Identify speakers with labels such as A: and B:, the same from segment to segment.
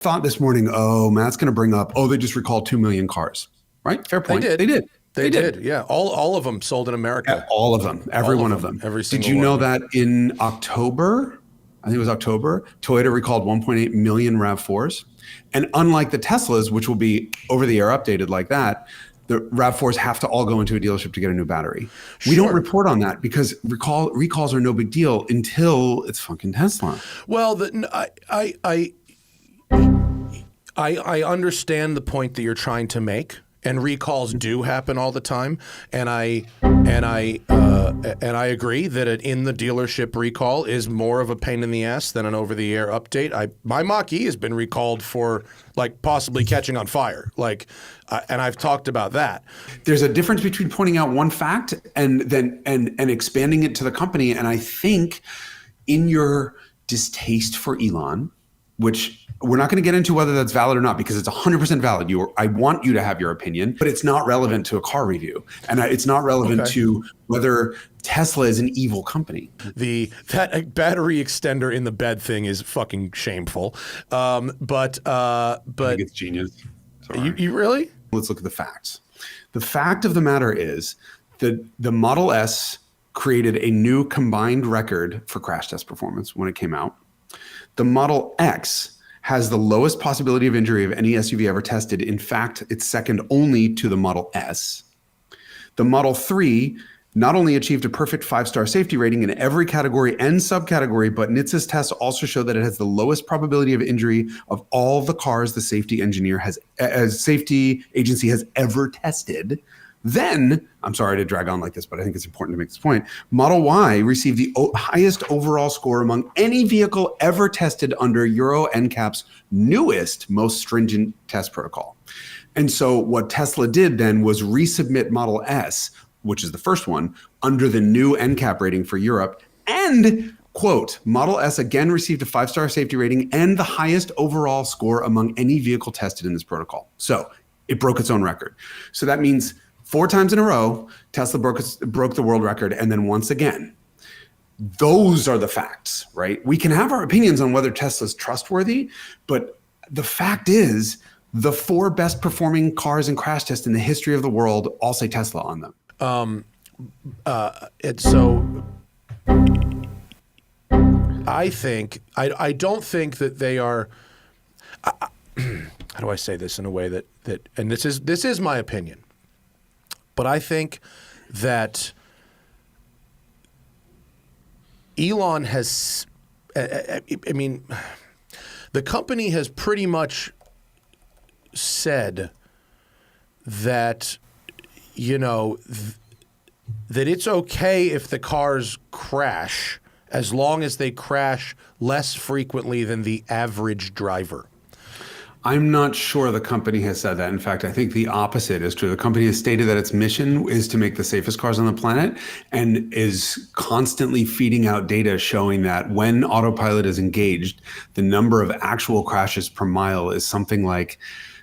A: thought this morning, oh, Matt's going to bring up, they just recalled 2 million cars, right? Fair point.
B: They
A: did.
B: They did. Yeah. All of them sold in America.
A: Yeah, all of them. Every one of them.
B: Every single
A: one. Did you know
B: one.
A: that in October, I think it was October, Toyota recalled 1.8 million RAV4s? And unlike the Teslas, which will be over-the-air updated like that, the RAV4s have to all go into a dealership to get a new battery. We don't report on that because recalls are no big deal until it's fucking Tesla.
B: Well, I understand the point that you're trying to make, and recalls do happen all the time, and I agree that an in the dealership recall is more of a pain in the ass than an over the air update. My Mach-E has been recalled for like possibly catching on fire, and I've talked about that.
A: There's a difference between pointing out one fact and then expanding it to the company, and I think in your distaste for Elon, which we're not going to get into whether that's valid or not because it's 100% valid. I want you to have your opinion, but it's not relevant to a car review. And it's not relevant to whether Tesla is an evil company.
B: That battery extender in the bed thing is fucking shameful. But
A: I think it's genius.
B: You really?
A: Let's look at the facts. The fact of the matter is that the Model S created a new combined record for crash test performance when it came out. The Model X has the lowest possibility of injury of any SUV ever tested. In fact, it's second only to the Model S. The Model 3 not only achieved a perfect 5-star safety rating in every category and subcategory, but NHTSA's tests also show that it has the lowest probability of injury of all the cars the safety agency has ever tested. Then, I'm sorry to drag on like this, but I think it's important to make this point. Model Y received the highest overall score among any vehicle ever tested under Euro NCAP's newest, most stringent test protocol. And so what Tesla did then was resubmit Model S, which is the first one, under the new NCAP rating for Europe. And, quote, Model S again received a 5-star safety rating and the highest overall score among any vehicle tested in this protocol. So it broke its own record. So that means 4 times in a row, Tesla broke the world record. And then once again, those are the facts, right? We can have our opinions on whether Tesla's trustworthy, but the fact is the 4 best performing cars in crash tests in the history of the world all say Tesla on them.
B: I don't think that they are, how do I say this in a way that and this is my opinion. But I think that Elon has, I mean, the company has pretty much said that, that it's okay if the cars crash as long as they crash less frequently than the average driver.
A: I'm not sure the company has said that. In fact, I think the opposite is true. The company has stated that its mission is to make the safest cars on the planet and is constantly feeding out data showing that when autopilot is engaged, the number of actual crashes per mile is something like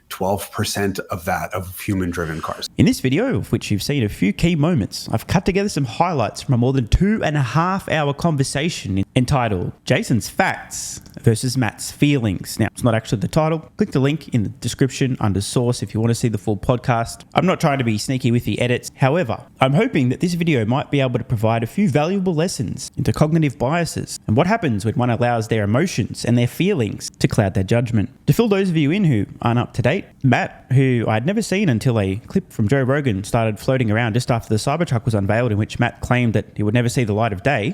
A: 12% of that of human-driven cars.
C: In this video, of which you've seen a few key moments, I've cut together some highlights from a more than 2.5-hour conversation entitled Jason's Facts versus Matt's Feelings. Now, it's not actually the title. Click the link in the description under source if you want to see the full podcast. I'm not trying to be sneaky with the edits. However, I'm hoping that this video might be able to provide a few valuable lessons into cognitive biases and what happens when one allows their emotions and their feelings to cloud their judgment. To fill those of you in who aren't up to date, Matt, who I'd never seen until a clip from Joe Rogan started floating around just after the Cybertruck was unveiled, in which Matt claimed that he would never see the light of day.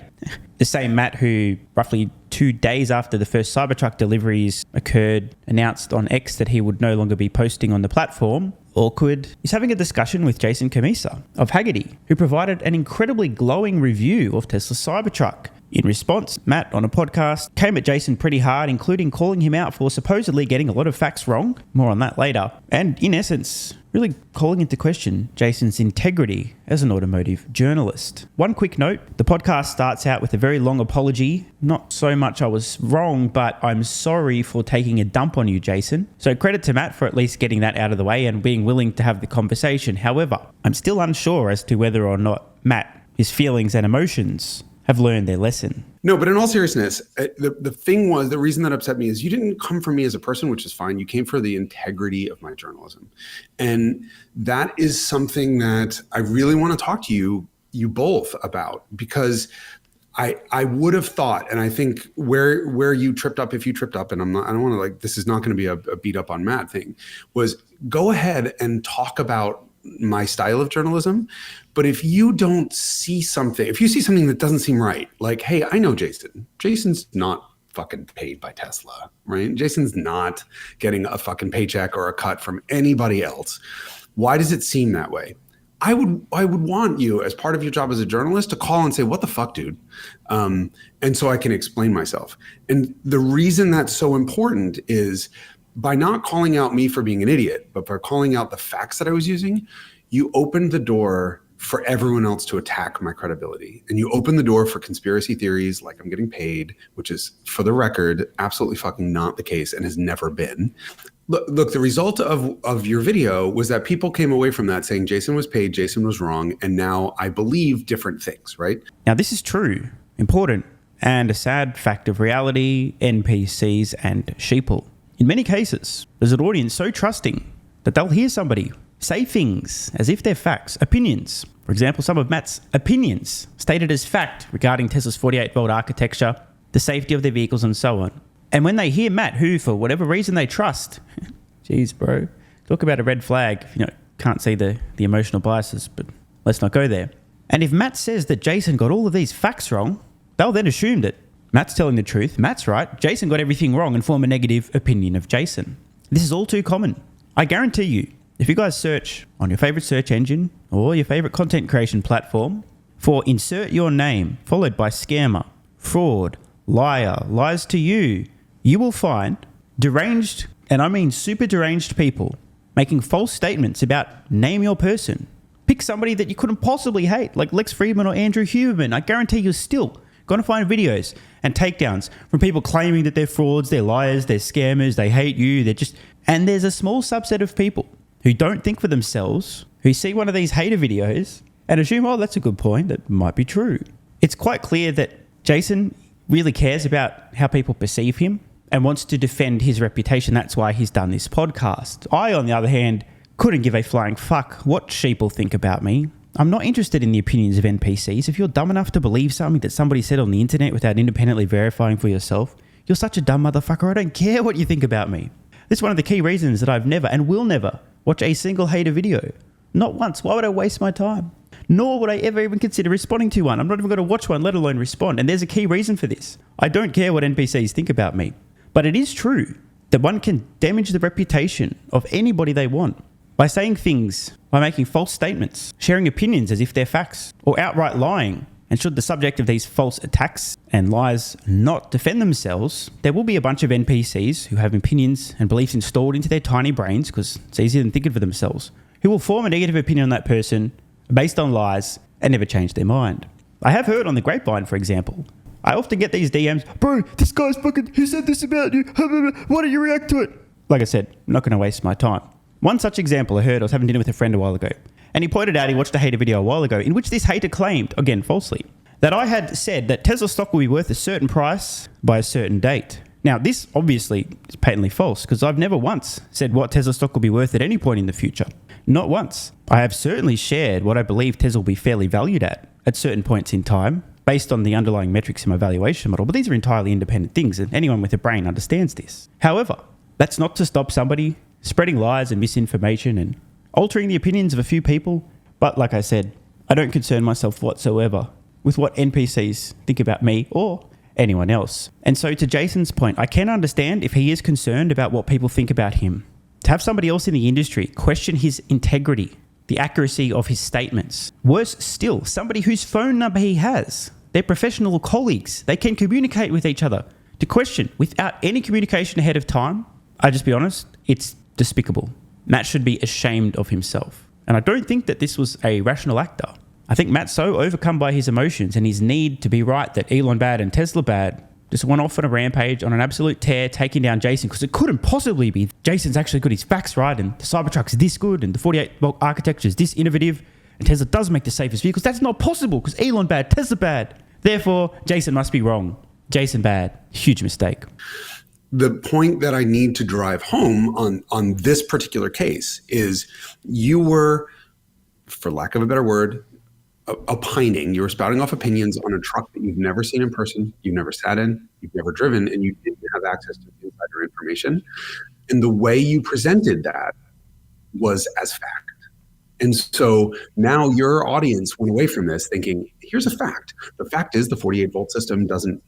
C: The same Matt who, roughly 2 days after the first Cybertruck deliveries occurred, announced on X that he would no longer be posting on the platform. Awkward. Is having a discussion with Jason Camisa of Haggerty, who provided an incredibly glowing review of Tesla's Cybertruck. In response, Matt, on a podcast, came at Jason pretty hard, including calling him out for supposedly getting a lot of facts wrong. More on that later. And in essence, really calling into question Jason's integrity as an automotive journalist. One quick note, the podcast starts out with a very long apology. Not so much I was wrong, but I'm sorry for taking a dump on you, Jason. So credit to Matt for at least getting that out of the way and being willing to have the conversation. However, I'm still unsure as to whether or not Matt, his feelings and emotions, have learned their lesson.
A: No, but in all seriousness, the thing was, the reason that upset me is you didn't come for me as a person, which is fine. You came for the integrity of my journalism. And that is something that I really want to talk to you both about, because I would have thought, and I think where you tripped up, if you tripped up, and I don't want to, like, this is not going to be a beat up on Matt thing, was go ahead and talk about my style of journalism. But if you don't see something, if you see something that doesn't seem right, like, hey, I know Jason's not fucking paid by Tesla, right? Jason's not getting a fucking paycheck or a cut from anybody else. Why does it seem that way? I would want you, as part of your job as a journalist, to call and say, what the fuck, dude? And so I can explain myself. And the reason that's so important is by not calling out me for being an idiot, but by calling out the facts that I was using, you opened the door for everyone else to attack my credibility. And you open the door for conspiracy theories like I'm getting paid, which is, for the record, absolutely fucking not the case and has never been. Look, the result of your video was that people came away from that saying Jason was paid, Jason was wrong, and now I believe different things, right?
C: Now, this is true, important, and a sad fact of reality, NPCs and sheeple. In many cases, there's an audience so trusting that they'll hear somebody say things as if they're facts, opinions. For example, some of Matt's opinions stated as fact regarding Tesla's 48-volt architecture, the safety of their vehicles, and so on. And when they hear Matt, who for whatever reason they trust, geez, bro, talk about a red flag. Can't see the emotional biases, but let's not go there. And if Matt says that Jason got all of these facts wrong, they'll then assume that Matt's telling the truth, Matt's right, Jason got everything wrong, and form a negative opinion of Jason. This is all too common. I guarantee you, if you guys search on your favorite search engine or your favorite content creation platform for insert your name followed by scammer, fraud, liar, lies to you, you will find deranged, and I mean super deranged people making false statements about name your person. Pick somebody that you couldn't possibly hate, like Lex Friedman or Andrew Huberman. I guarantee you're still going to find videos and takedowns from people claiming that they're frauds, they're liars, they're scammers, they hate you, they're just... And there's a small subset of people who don't think for themselves, who see one of these hater videos and assume, oh, that's a good point, that might be true. It's quite clear that Jason really cares about how people perceive him and wants to defend his reputation. That's why he's done this podcast. I, on the other hand, couldn't give a flying fuck what sheeple think about me. I'm not interested in the opinions of NPCs. If you're dumb enough to believe something that somebody said on the internet without independently verifying for yourself, you're such a dumb motherfucker. I don't care what you think about me. This is one of the key reasons that I've never and will never watch a single hater video. Not once. Why would I waste my time? Nor would I ever even consider responding to one. I'm not even going to watch one, let alone respond. And there's a key reason for this. I don't care what NPCs think about me. But it is true that one can damage the reputation of anybody they want by saying things, by making false statements, sharing opinions as if they're facts, or outright lying. And should the subject of these false attacks and lies not defend themselves, there will be a bunch of NPCs who have opinions and beliefs installed into their tiny brains, because it's easier than thinking for themselves, who will form a negative opinion on that person based on lies and never change their mind. I have heard on the grapevine, for example, I often get these DMs, bro, this guy's fucking, he said this about you, why don't you react to it? Like I said, I'm not going to waste my time. One such example I heard, I was having dinner with a friend a while ago, and he pointed out he watched a hater video a while ago in which this hater claimed, again falsely, that I had said that Tesla stock will be worth a certain price by a certain date. Now, this obviously is patently false, because I've never once said what Tesla stock will be worth at any point in the future. Not once. I have certainly shared what I believe Tesla will be fairly valued at certain points in time, based on the underlying metrics in my valuation model, but these are entirely independent things, and anyone with a brain understands this. However, that's not to stop somebody spreading lies and misinformation and altering the opinions of a few people. But like I said, I don't concern myself whatsoever with what NPCs think about me or anyone else. And so to Jason's point, I can understand if he is concerned about what people think about him. To have somebody else in the industry question his integrity, the accuracy of his statements. Worse still, somebody whose phone number he has, their professional colleagues, they can communicate with each other, to question without any communication ahead of time. I'll just be honest, it's despicable. Matt should be ashamed of himself. And I don't think that this was a rational actor. I think Matt's so overcome by his emotions and his need to be right that Elon bad and Tesla bad just went off on a rampage on an absolute tear, taking down Jason, because it couldn't possibly be Jason's actually got his facts right and the Cybertruck's this good and the 48-volt architecture is this innovative and Tesla does make the safest vehicles. That's not possible because Elon bad, Tesla bad. Therefore, Jason must be wrong. Jason bad. Huge mistake.
A: The point that I need to drive home on this particular case is you were, for lack of a better word, opining. You were spouting off opinions on a truck that you've never seen in person, you've never sat in, you've never driven, and you didn't have access to insider information. And the way you presented that was as fact. And so now your audience went away from this thinking, here's a fact. The fact is the 48-volt system doesn't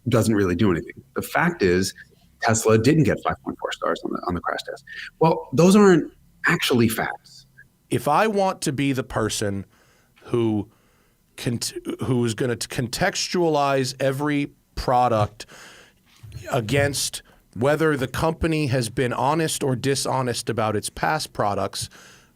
A: really do anything. The fact is Tesla didn't get 5.4 stars on the crash test. Well, those aren't actually facts.
B: If I want to be the person who's going to contextualize every product against whether the company has been honest or dishonest about its past products,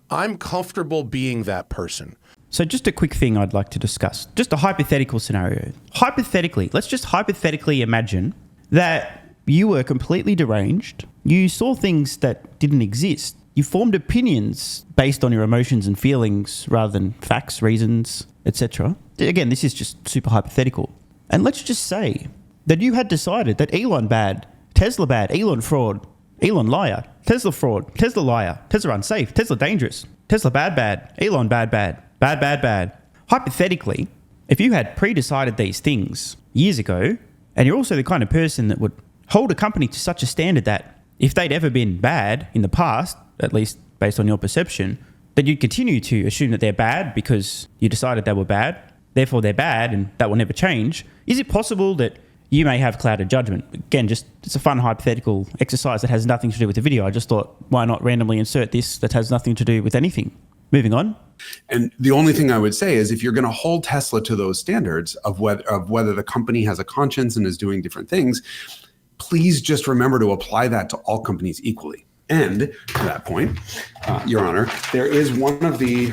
B: I'm comfortable being that person.
C: So just a quick thing I'd like to discuss. Just a hypothetical scenario. Let's just hypothetically imagine that you were completely deranged. You saw things that didn't exist. You formed opinions based on your emotions and feelings rather than facts, reasons, etc. Again, this is just super hypothetical. And let's just say that you had decided that Elon bad, Tesla bad, Elon fraud, Elon liar, Tesla fraud, Tesla liar, Tesla unsafe, Tesla dangerous, Tesla bad, Elon bad. Hypothetically, if you had pre-decided these things years ago, and you're also the kind of person that would hold a company to such a standard that if they'd ever been bad in the past, at least based on your perception, then you'd continue to assume that they're bad because you decided they were bad, therefore they're bad and that will never change. Is it possible that you may have clouded judgment? Again, it's a fun hypothetical exercise that has nothing to do with the video. I just thought, why not randomly insert this that has nothing to do with anything? Moving on.
A: And the only thing I would say is if you're going to hold Tesla to those standards of whether the company has a conscience and is doing different things, please just remember to apply that to all companies equally. And to that point, Your Honor, there is one of the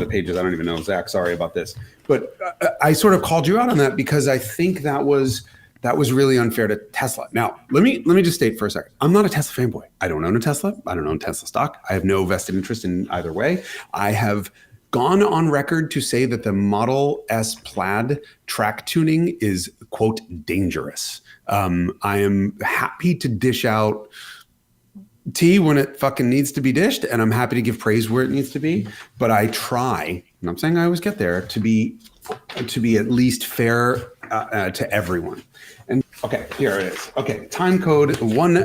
A: pages. I don't even know, Zach. Sorry about this, but I sort of called you out on that because I think that was really unfair to Tesla. Now, let me just state for a second. I'm not a Tesla fanboy. I don't own a Tesla. I don't own Tesla stock. I have no vested interest in either way. I have gone on record to say that the Model S Plaid track tuning is, quote, dangerous. I am happy to dish out tea when it fucking needs to be dished, and I'm happy to give praise where it needs to be. But I try, and I'm saying I always get there, to be at least fair to everyone. And okay, here it is. Okay, time code 1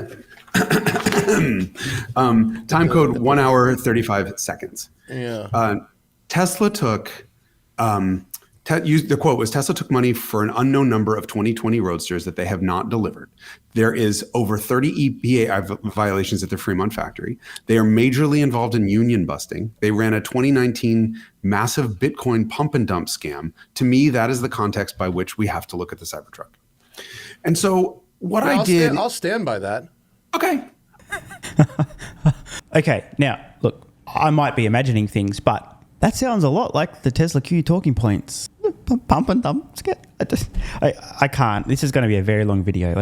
A: hour 35 seconds.
B: Yeah.
A: Tesla took, the quote was, Tesla took money for an unknown number of 2020 Roadsters that they have not delivered. There is over 30 EPA violations at the Fremont factory. They are majorly involved in union busting. They ran a 2019 massive Bitcoin pump and dump scam. To me, that is the context by which we have to look at the Cybertruck. And so
B: I'll stand by that.
A: Okay.
C: Okay, now, look, I might be imagining things, but that sounds a lot like the TSLAQ talking points. Pump and dump. I can't. This is going to be a very long video.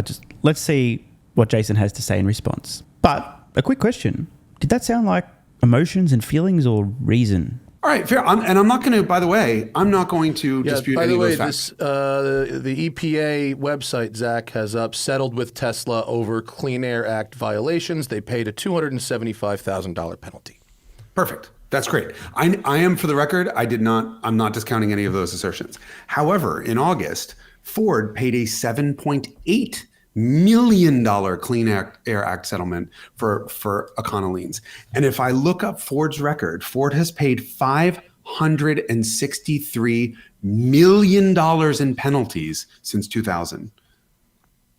C: Let's see what Jason has to say in response. But a quick question. Did that sound like emotions and feelings or reason?
A: All right, fair. And I'm not going to, by the way, I'm not going to dispute any of those facts.
B: The EPA website, Zach, has settled with Tesla over Clean Air Act violations. They paid a $275,000 penalty.
A: Perfect. That's great. I am, for the record, I'm not discounting any of those assertions. However, in August, Ford paid a $7.8 million Clean Air Act settlement for Econolines. And if I look up Ford's record, Ford has paid $563 million in penalties since 2000.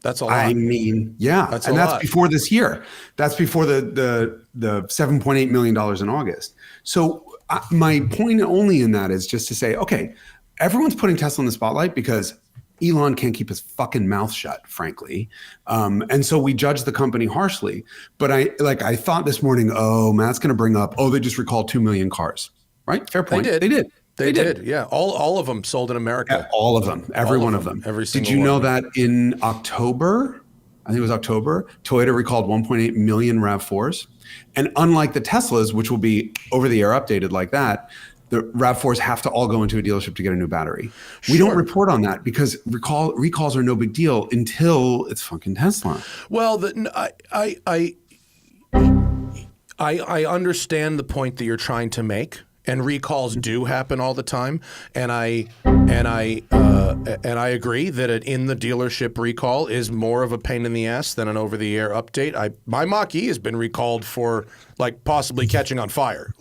B: That's a lot.
A: I mean, yeah. That's before this year. That's before the $7.8 million in August. So my point only in that is just to say, okay, everyone's putting Tesla in the spotlight because Elon can't keep his fucking mouth shut, frankly. And so we judge the company harshly. But I thought this morning, Matt's going to bring up, they just recalled 2 million cars, right? Fair point. They did.
B: They did. Yeah. All of them sold in America.
A: Yeah, all of them. Every one of them.
B: Every single
A: Did you know
B: one.
A: that in October, I think it was October, Toyota recalled 1.8 million RAV4s? And unlike the Teslas, which will be over-the-air updated like that, the RAV4s have to all go into a dealership to get a new battery. We don't report on that because recalls are no big deal until it's fucking Tesla.
B: Well, I understand the point that you're trying to make, and recalls do happen all the time, and I agree that an in the dealership recall is more of a pain in the ass than an over the air update. My Mach-E has been recalled for like possibly catching on fire,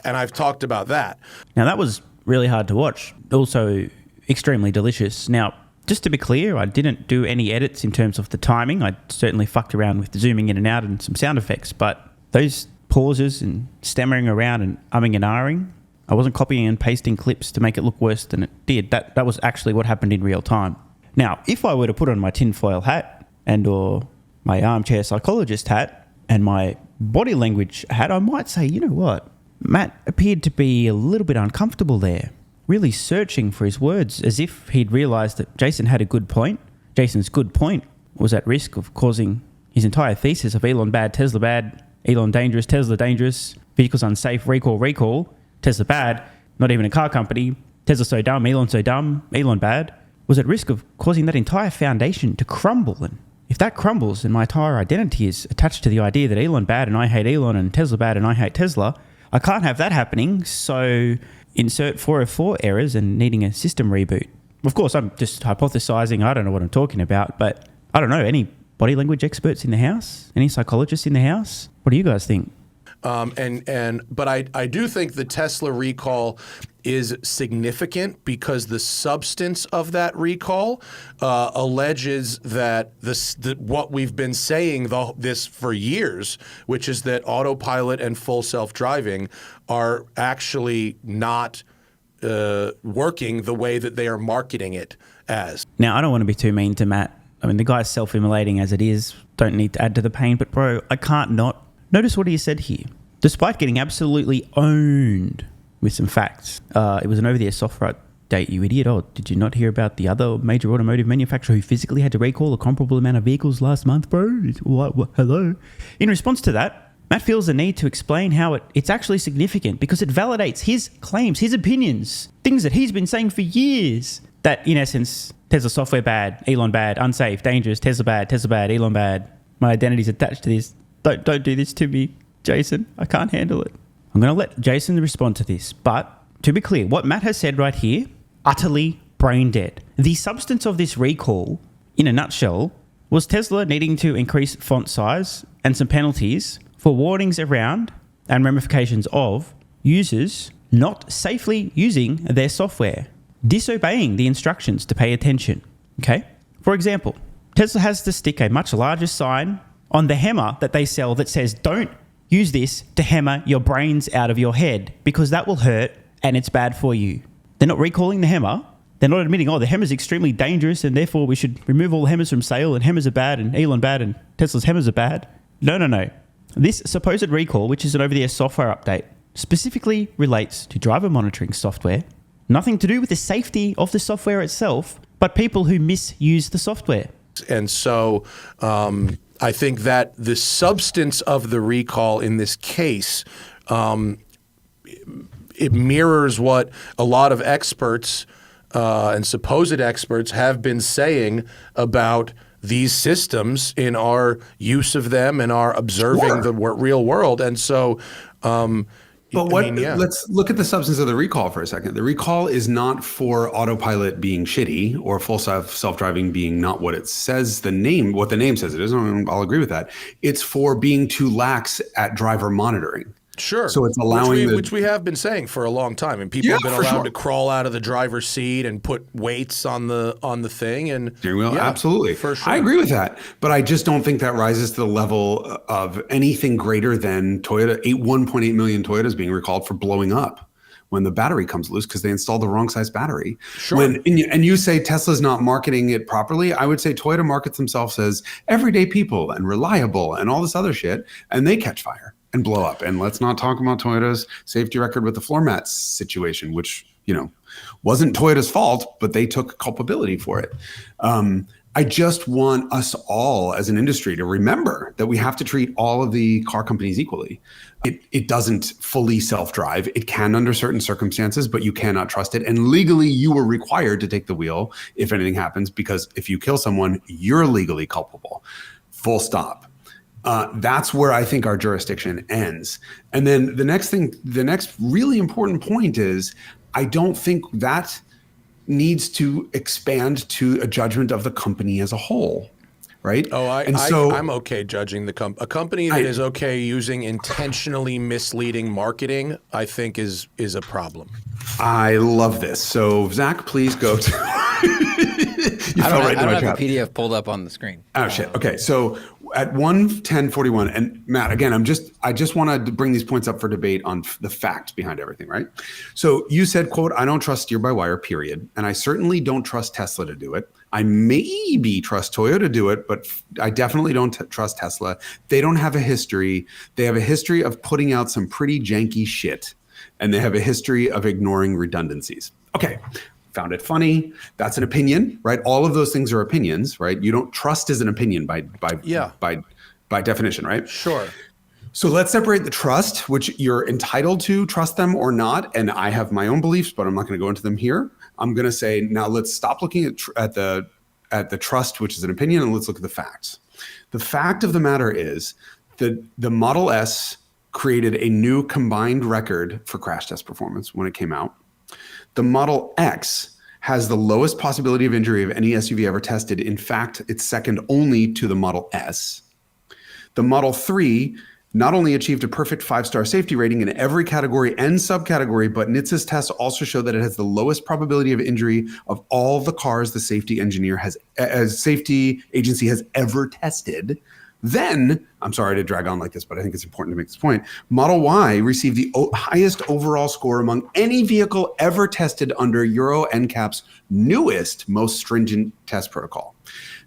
B: and I've talked about that.
C: Now that was really hard to watch. Also extremely delicious. Now, just to be clear, I didn't do any edits in terms of the timing. I certainly fucked around with zooming in and out and some sound effects, but those pauses and stammering around and umming and ahhing, I wasn't copying and pasting clips to make it look worse than it did. That was actually what happened in real time. Now, if I were to put on my tinfoil hat and or my armchair psychologist hat and my body language hat, I might say, you know what? Matt appeared to be a little bit uncomfortable there, really searching for his words as if he'd realised that Jason had a good point. Jason's good point was at risk of causing his entire thesis of Elon bad, Tesla bad, Elon dangerous, Tesla dangerous, vehicles unsafe, recall, Tesla bad, not even a car company, Tesla so dumb, Elon bad, was at risk of causing that entire foundation to crumble. And if that crumbles and my entire identity is attached to the idea that Elon bad and I hate Elon and Tesla bad and I hate Tesla, I can't have that happening, so insert 404 errors and needing a system reboot. Of course, I'm just hypothesizing, I don't know what I'm talking about, but I don't know, any body language experts in the house? Any psychologists in the house? What do you guys think?
B: But I do think the Tesla recall is significant because the substance of that recall alleges that what we've been saying this for years, which is that autopilot and full self-driving are actually not working the way that they are marketing it as.
C: Now, I don't want to be too mean to Matt. I mean, the guy's self-immolating as it is. Don't need to add to the pain. But, bro, I can't not notice what he said here. Despite getting absolutely owned with some facts, it was an over-the-air software update, you idiot. Oh, did you not hear about the other major automotive manufacturer who physically had to recall a comparable amount of vehicles last month, bro? What? Hello? In response to that, Matt feels the need to explain how it's actually significant because it validates his claims, his opinions, things that he's been saying for years. That, in essence, Tesla software bad, Elon bad, unsafe, dangerous, Tesla bad, Elon bad. My identity's attached to this. Don't do this to me, Jason. I can't handle it. I'm going to let Jason respond to this. But to be clear, what Matt has said right here, utterly brain dead. The substance of this recall, in a nutshell, was Tesla needing to increase font size and some penalties for warnings around and ramifications of users not safely using their software, disobeying the instructions to pay attention. Okay? For example, Tesla has to stick a much larger sign on the hammer that they sell that says, don't use this to hammer your brains out of your head because that will hurt and it's bad for you. They're not recalling the hammer. They're not admitting, oh, the hammer's extremely dangerous and therefore we should remove all the hammers from sale and hammers are bad and Elon bad and Tesla's hammers are bad. No. This supposed recall, which is an over-the-air software update, specifically relates to driver monitoring software. Nothing to do with the safety of the software itself, but people who misuse the software.
B: And so I think that the substance of the recall in this case, it mirrors what a lot of experts and supposed experts have been saying about these systems in our use of them and our observing the real world. And so
A: let's look at the substance of the recall for a second. The recall is not for autopilot being shitty or full self-driving being not what it says what the name says it is. I'll agree with that. It's for being too lax at driver monitoring.
B: Sure.
A: So it's allowing
B: which we have been saying for a long time, and people have been allowed to crawl out of the driver's seat and put weights on the thing and
A: steering wheel. Absolutely,
B: for sure.
A: I agree with that, but I just don't think that rises to the level of anything greater than Toyota. 1.8 million Toyotas being recalled for blowing up when the battery comes loose because they installed the wrong size battery.
B: Sure.
A: And you say Tesla's not marketing it properly. I would say Toyota markets themselves as everyday people and reliable and all this other shit, and they catch fire and blow up. And let's not talk about Toyota's safety record with the floor mats situation, which, wasn't Toyota's fault, but they took culpability for it. I just want us all as an industry to remember that we have to treat all of the car companies equally. It doesn't fully self-drive. It can under certain circumstances, but you cannot trust it. And legally, you are required to take the wheel if anything happens, because if you kill someone, you're legally culpable. Full stop. That's where I think our jurisdiction ends. And then the next really important point is, I don't think that needs to expand to a judgment of the company as a whole, right?
B: Oh, I'm okay judging a company that is okay using intentionally misleading marketing, I think is a problem.
A: I love this. So Zach, please go to. I
D: don't have the PDF pulled up on the screen.
A: Oh shit. Okay. So at 1:10:41, and Matt, again, I just want to bring these points up for debate on the facts behind everything, right? So you said, quote, "I don't trust steer-by-wire, period. And I certainly don't trust Tesla to do it. I maybe trust Toyota to do it, but I definitely don't trust Tesla. They don't have a history. They have a history of putting out some pretty janky shit. And they have a history of ignoring redundancies." Okay. Found it funny. That's an opinion, right? All of those things are opinions, right? You don't trust is an opinion by definition, right?
B: Sure.
A: So let's separate the trust, which you're entitled to trust them or not. And I have my own beliefs, but I'm not going to go into them here. I'm going to say, now let's stop looking at the trust, which is an opinion, and let's look at the facts. The fact of the matter is that the Model S created a new combined record for crash test performance when it came out. The Model X has the lowest possibility of injury of any SUV ever tested. In fact, it's second only to the Model S. The Model 3 not only achieved a perfect 5-star safety rating in every category and subcategory, but NHTSA's tests also show that it has the lowest probability of injury of all the cars the safety agency has ever tested. Then, I'm sorry to drag on like this, but I think it's important to make this point. Model Y received the highest overall score among any vehicle ever tested under Euro NCAP's newest, most stringent test protocol.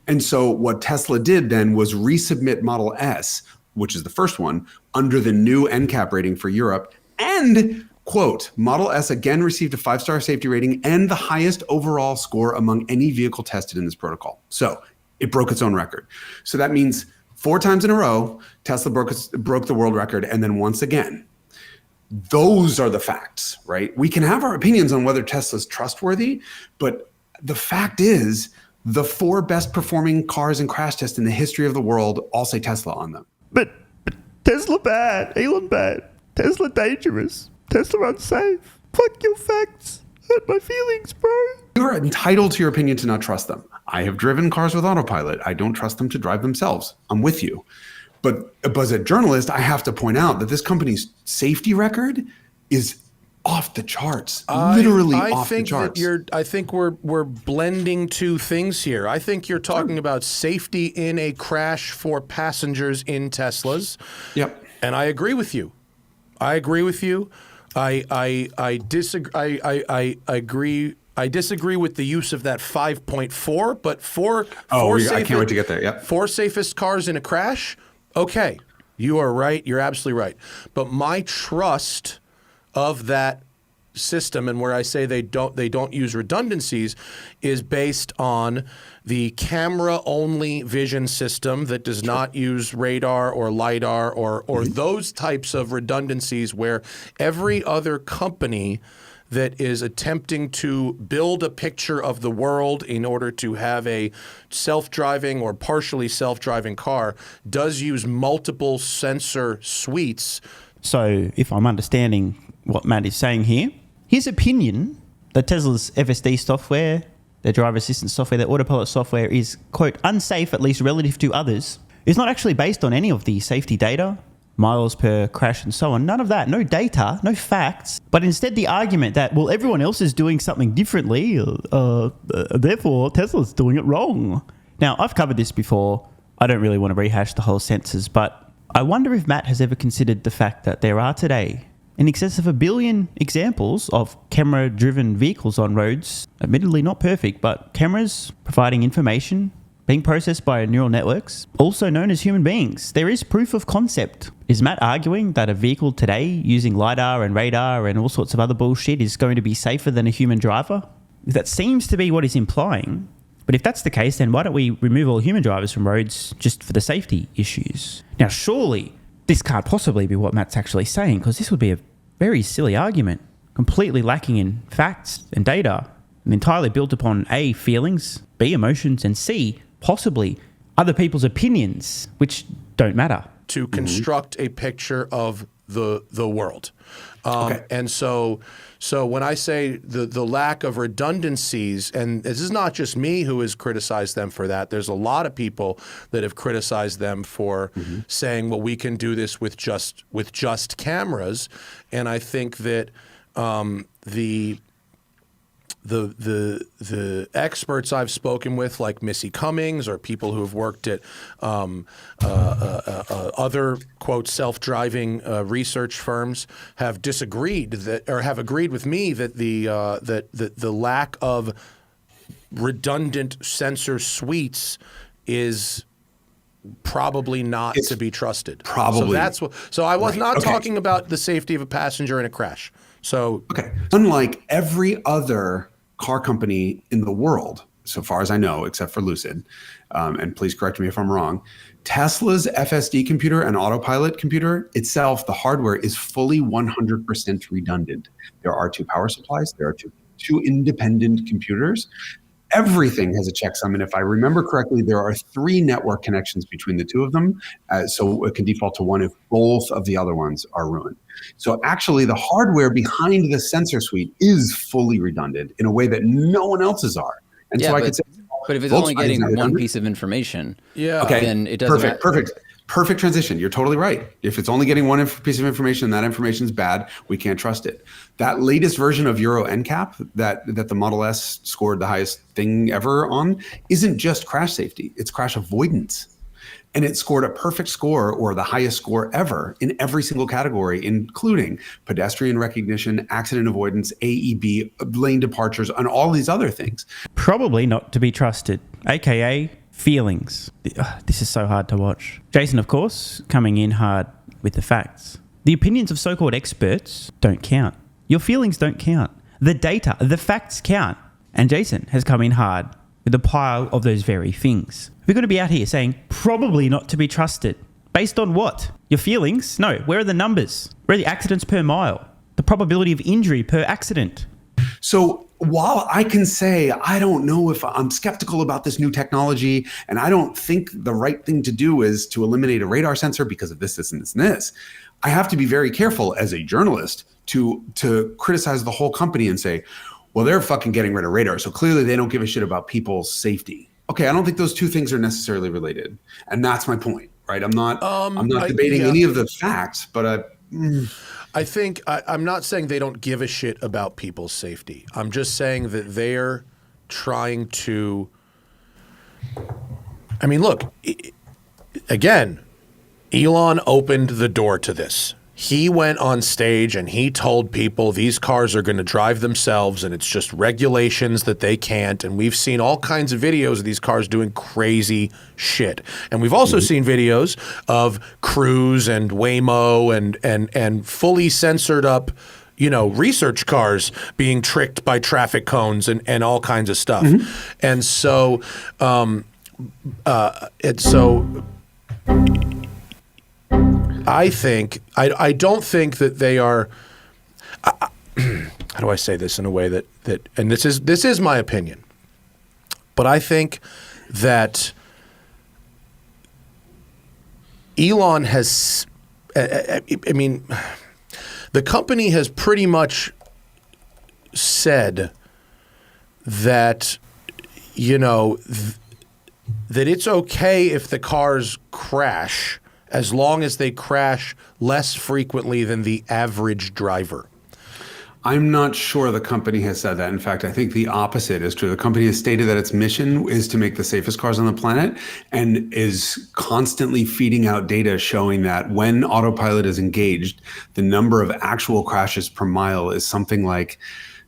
A: And so what Tesla did then was resubmit Model S, which is the first one, under the new NCAP rating for Europe. And, quote, Model S again received a 5-star safety rating and the highest overall score among any vehicle tested in this protocol. So it broke its own record. So that means 4 times in a row, Tesla broke the world record. And then once again, those are the facts, right? We can have our opinions on whether Tesla's trustworthy, but the fact is the 4 best performing cars in crash tests in the history of the world all say Tesla on them.
C: But Tesla bad, Elon bad, Tesla dangerous, Tesla unsafe. Fuck your facts. Hurt my feelings, bro.
A: You're entitled to your opinion to not trust them. I have driven cars with autopilot. I don't trust them to drive themselves. I'm with you. But as a journalist, I have to point out that this company's safety record is off the charts. Literally off the charts.
B: I think we're blending two things here. I think you're talking about safety in a crash for passengers in Teslas.
A: Yep.
B: And I agree with you. I disagree with the use of that 5.4, but
A: I can't wait to get there. Yep.
B: 4 safest cars in a crash. Okay, you are right. You're absolutely right. But my trust of that system, and where I say they don't use redundancies, is based on the camera-only vision system that does not use radar or LiDAR or those types of redundancies where every other company that is attempting to build a picture of the world in order to have a self-driving or partially self-driving car does use multiple sensor suites.
C: So if I'm understanding what Matt is saying here, his opinion that Tesla's FSD software, their driver assistance software, their autopilot software is, quote, unsafe, at least relative to others, is not actually based on any of the safety data, miles per crash and so on. None of that. No data, no facts. But instead the argument that, well, everyone else is doing something differently, therefore Tesla's doing it wrong. Now, I've covered this before. I don't really want to rehash the whole sensors, but I wonder if Matt has ever considered the fact that there are today in excess of 1 billion examples of camera-driven vehicles on roads, admittedly not perfect, but cameras providing information being processed by neural networks, also known as human beings. There is proof of concept. Is Matt arguing that a vehicle today using LiDAR and radar and all sorts of other bullshit is going to be safer than a human driver? That seems to be what he's implying. But if that's the case, then why don't we remove all human drivers from roads just for the safety issues? Now, surely this can't possibly be what Matt's actually saying, because this would be a very silly argument, completely lacking in facts and data, and entirely built upon A, feelings, B, emotions, and C, possibly other people's opinions, which don't matter.
B: To construct a picture of the world. And so when I say the lack of redundancies, and this is not just me who has criticized them for that, there's a lot of people that have criticized them for saying, well, we can do this with just cameras. And I think that the experts I've spoken with, like Missy Cummings, or people who have worked at other quote self-driving research firms, have disagreed that, or have agreed with me that the lack of redundant sensor suites is probably not to be trusted.
A: Probably.
B: So that's what. So I was not talking about the safety of a passenger in a crash. So
A: unlike every other car company in the world, so far as I know, except for Lucid, and please correct me if I'm wrong, Tesla's FSD computer and autopilot computer itself, the hardware is fully 100% redundant. There are two power supplies. There are two independent computers. Everything has a checksum, and if I remember correctly, there are 3 network connections between the two of them, so it can default to one if both of the other ones are ruined. So actually, the hardware behind the sensor suite is fully redundant in a way that no one else's are. And so I could say,
D: but if it's only getting one piece of information, then it doesn't matter.
A: Perfect transition. You're totally right. If it's only getting one piece of information, that information is bad, we can't trust it. That latest version of Euro NCAP that the Model S scored the highest thing ever on isn't just crash safety, it's crash avoidance. And it scored a perfect score, or the highest score ever, in every single category, including pedestrian recognition, accident avoidance, AEB, lane departures, and all these other things.
C: Probably not to be trusted, aka feelings. This is so hard to watch. Jason, of course, coming in hard with the facts. The opinions of so-called experts don't count. Your feelings don't count. The data, the facts count. And Jason has come in hard with a pile of those very things. We're going to be out here saying probably not to be trusted. Based on what? Your feelings? No. Where are the numbers? Where are the accidents per mile? The probability of injury per accident?
A: So while I can say, I don't know if I'm skeptical about this new technology, and I don't think the right thing to do is to eliminate a radar sensor because of this, and this, I have to be very careful as a journalist to criticize the whole company and say, well, they're fucking getting rid of radar, so clearly they don't give a shit about people's safety. Okay, I don't think those two things are necessarily related, and that's my point, right? I'm not debating any of the facts, but
B: I think I'm not saying they don't give a shit about people's safety. I'm just saying that they're trying to. I mean, look, again, Elon opened the door to this. He went on stage and he told people these cars are going to drive themselves and it's just regulations that they can't. And we've seen all kinds of videos of these cars doing crazy shit. And we've also seen videos of Cruise and Waymo and fully censored up, research cars being tricked by traffic cones and all kinds of stuff. And so, I don't think that they are. How do I say this in a way that and this is my opinion, but I think that Elon has. I mean, the company has pretty much said that that it's okay if the cars crash, as long as they crash less frequently than the average driver.
A: I'm not sure the company has said that. In fact, I think the opposite is true. The company has stated that its mission is to make the safest cars on the planet and is constantly feeding out data showing that when autopilot is engaged, the number of actual crashes per mile is something like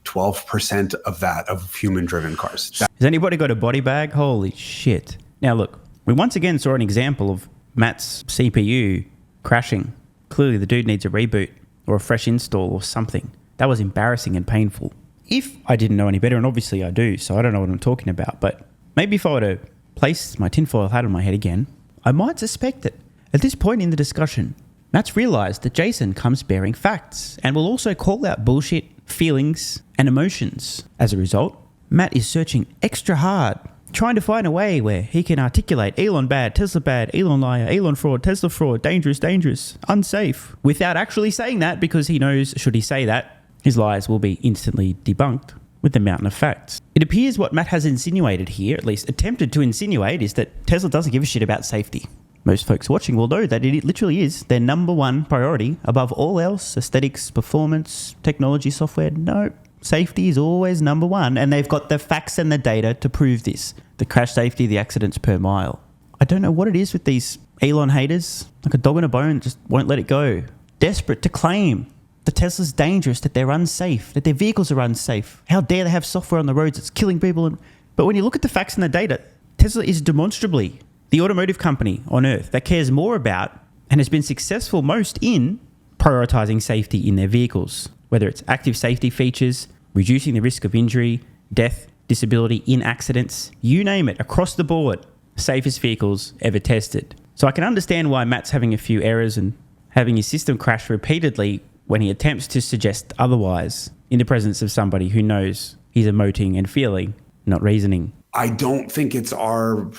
A: 12% of that of human-driven cars.
C: Has anybody got a body bag? Holy shit. Now look, we once again saw an example of Matt's CPU crashing. Clearly the dude needs a reboot or a fresh install or something. That was embarrassing and painful. If I didn't know any better, and obviously I do, so I don't know what I'm talking about, but maybe if I were to place my tinfoil hat on my head again, I might suspect that at this point in the discussion, Matt's realised that Jason comes bearing facts and will also call out bullshit, feelings, and emotions. As a result, Matt is searching extra hard, trying to find a way where he can articulate Elon bad, Tesla bad, Elon liar, Elon fraud, Tesla fraud, dangerous, dangerous, unsafe, without actually saying that, because he knows should he say that, his lies will be instantly debunked with the mountain of facts. It appears what Matt has insinuated here, at least attempted to insinuate, is that Tesla doesn't give a shit about safety. Most folks watching will know that it literally is their number one priority above all else. Aesthetics, performance, technology, software. No, safety is always number one, and they've got the facts and the data to prove this. The crash safety, the accidents per mile. I don't know what it is with these Elon haters, like a dog in a bone, just won't let it go. Desperate to claim that Tesla's dangerous, that they're unsafe, that their vehicles are unsafe. How dare they have software on the roads that's killing people? But when you look at the facts and the data, Tesla is demonstrably the automotive company on earth that cares more about and has been successful most in prioritizing safety in their vehicles, whether it's active safety features, reducing the risk of injury, death, disability in accidents, you name it, across the board, safest vehicles ever tested. So I can understand why Matt's having a few errors and having his system crash repeatedly when he attempts to suggest otherwise in the presence of somebody who knows he's emoting and feeling, not reasoning.
A: I don't think it's our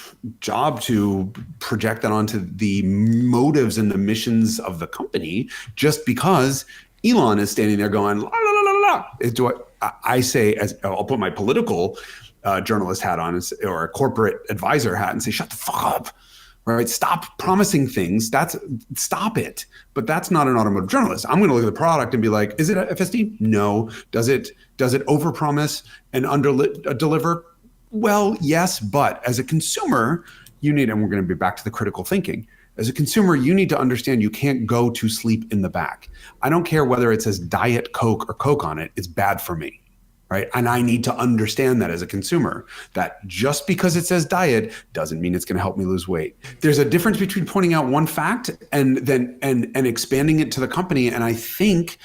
A: job to project that onto the motives and the missions of the company just because Elon is standing there going, la, la, la, la, la. I say, as I'll put my political journalist hat on or a corporate advisor hat and say, shut the fuck up, right? Stop promising things. Stop it. But that's not an automotive journalist. I'm going to look at the product and be like, is it a FSD? No. Does it overpromise and underdeliver? Well, yes, but as a consumer, you need, and we're going to be back to the critical thinking. As a consumer, you need to understand you can't go to sleep in the back. I don't care whether it says Diet Coke or Coke on it, it's bad for me, right? And I need to understand that as a consumer, that just because it says diet doesn't mean it's going to help me lose weight. There's a difference between pointing out one fact and then expanding it to the company. And I think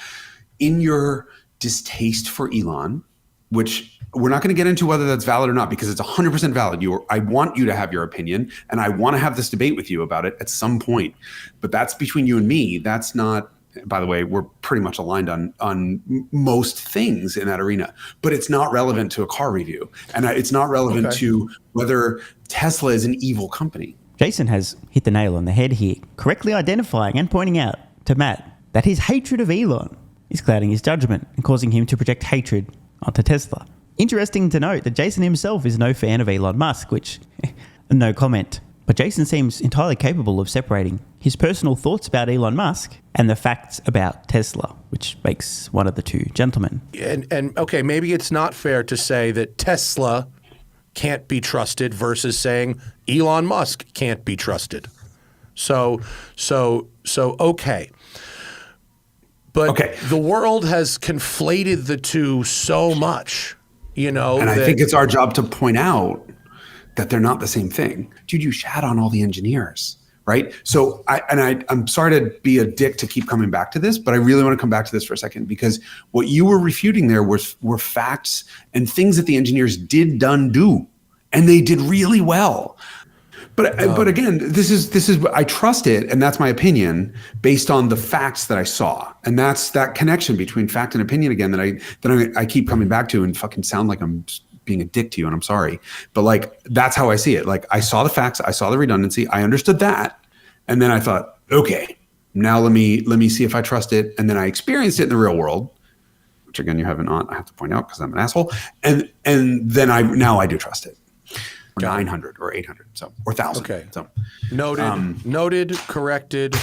A: in your distaste for Elon, which we're not going to get into whether that's valid or not, because it's 100% valid. I want you to have your opinion, and I want to have this debate with you about it at some point. But that's between you and me. That's not, by the way, we're pretty much aligned on most things in that arena. But it's not relevant to a car review. And it's not relevant to whether Tesla is an evil company.
C: Jason has hit the nail on the head here, correctly identifying and pointing out to Matt that his hatred of Elon is clouding his judgment and causing him to project hatred onto Tesla. Interesting to note that Jason himself is no fan of Elon Musk, which, no comment. But Jason seems entirely capable of separating his personal thoughts about Elon Musk and the facts about Tesla, which makes one of the two gentlemen.
B: And okay, maybe it's not fair to say that Tesla can't be trusted versus saying Elon Musk can't be trusted. So okay. But the world has conflated the two so much, you know.
A: And I think it's our job to point out that they're not the same thing. Dude, you shat on all the engineers, right? So I'm sorry to be a dick to keep coming back to this, but I really want to come back to this for a second, because what you were refuting there were facts and things that the engineers did do, and they did really well. But again, this is I trust it, and that's my opinion based on the facts that I saw, and that's that connection between fact and opinion again that I keep coming back to and fucking sound like I'm being a dick to you, and I'm sorry, but like that's how I see it. Like I saw the facts, I saw the redundancy, I understood that, and then I thought, okay, now let me see if I trust it, and then I experienced it in the real world, which again you haven't I have to point out because I'm an asshole, and then I do trust it. Or 900 or 800, or 1,000.
B: Okay.
A: So
B: noted, corrected.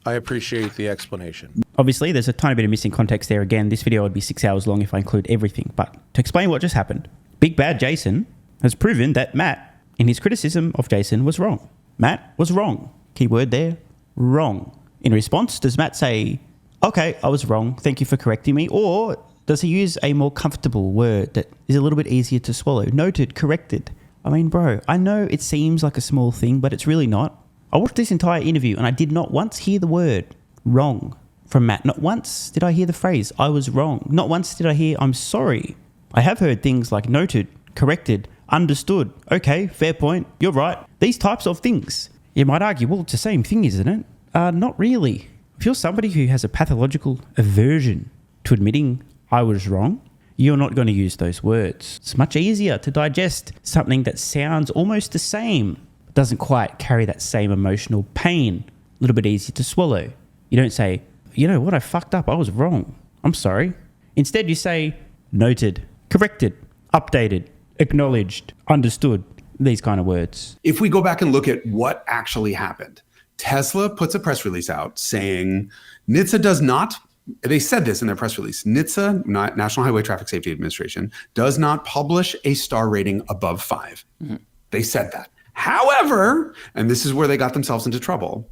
B: I appreciate the explanation.
C: Obviously, there's a tiny bit of missing context there. Again, this video would be 6 hours long if I include everything. But to explain what just happened, Big Bad Jason has proven that Matt, in his criticism of Jason, was wrong. Matt was wrong. Keyword there, wrong. In response, does Matt say, okay, I was wrong, thank you for correcting me? Or does he use a more comfortable word that is a little bit easier to swallow? Noted, corrected. I mean, bro, I know it seems like a small thing, but it's really not. I watched this entire interview and I did not once hear the word wrong from Matt. Not once did I hear the phrase, I was wrong. Not once did I hear, I'm sorry. I have heard things like noted, corrected, understood. Okay, fair point. You're right. These types of things. You might argue, well, it's the same thing, isn't it? Not really. If you're somebody who has a pathological aversion to admitting I was wrong, you're not going to use those words. It's much easier to digest something that sounds almost the same, but doesn't quite carry that same emotional pain. A little bit easier to swallow. You don't say, you know what, I fucked up. I was wrong. I'm sorry. Instead, you say, noted, corrected, updated, acknowledged, understood, these kind of words.
A: If we go back and look at what actually happened, Tesla puts a press release out saying NHTSA does not, they said this in their press release, NHTSA, National Highway Traffic Safety Administration, does not publish a star rating above 5. Mm-hmm. They said that. However, and this is where they got themselves into trouble,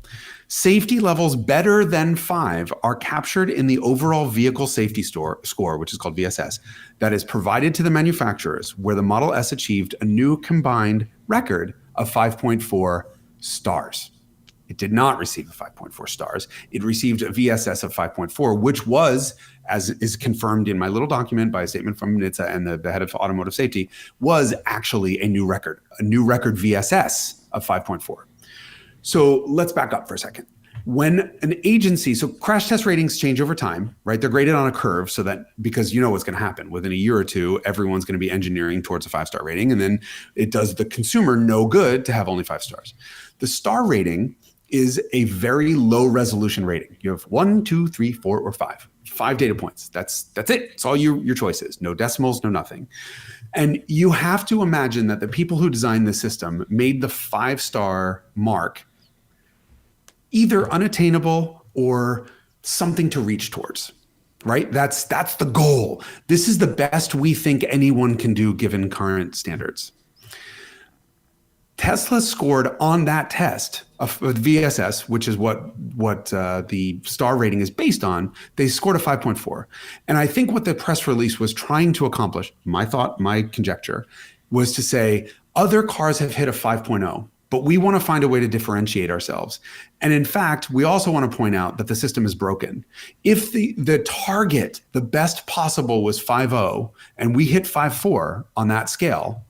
A: safety levels better than 5 are captured in the overall vehicle safety score, which is called VSS, that is provided to the manufacturers, where the Model S achieved a new combined record of 5.4 stars. It did not receive a 5.4 stars. It received a VSS of 5.4, which was, as is confirmed in my little document by a statement from NHTSA and the head of automotive safety, was actually a new record VSS of 5.4. So let's back up for a second. When an agency, so crash test ratings change over time, right? They're graded on a curve so that, because you know what's going to happen. Within a year or two, everyone's going to be engineering towards a 5-star rating. And then it does the consumer no good to have only 5 stars. The star rating is a very low resolution rating. You have 1, 2, 3, 4, or 5. 5 data points. That's it. It's all your choices. No decimals, no nothing. And you have to imagine that the people who designed the system made the 5-star mark either unattainable or something to reach towards, right? That's the goal. This is the best we think anyone can do given current standards. Tesla scored on that test of VSS, which is what the star rating is based on. They scored a 5.4. And I think what the press release was trying to accomplish, my conjecture, was to say other cars have hit a 5.0, but we want to find a way to differentiate ourselves. And in fact, we also want to point out that the system is broken. If the target, the best possible, was 5.0 and we hit 5.4 on that scale,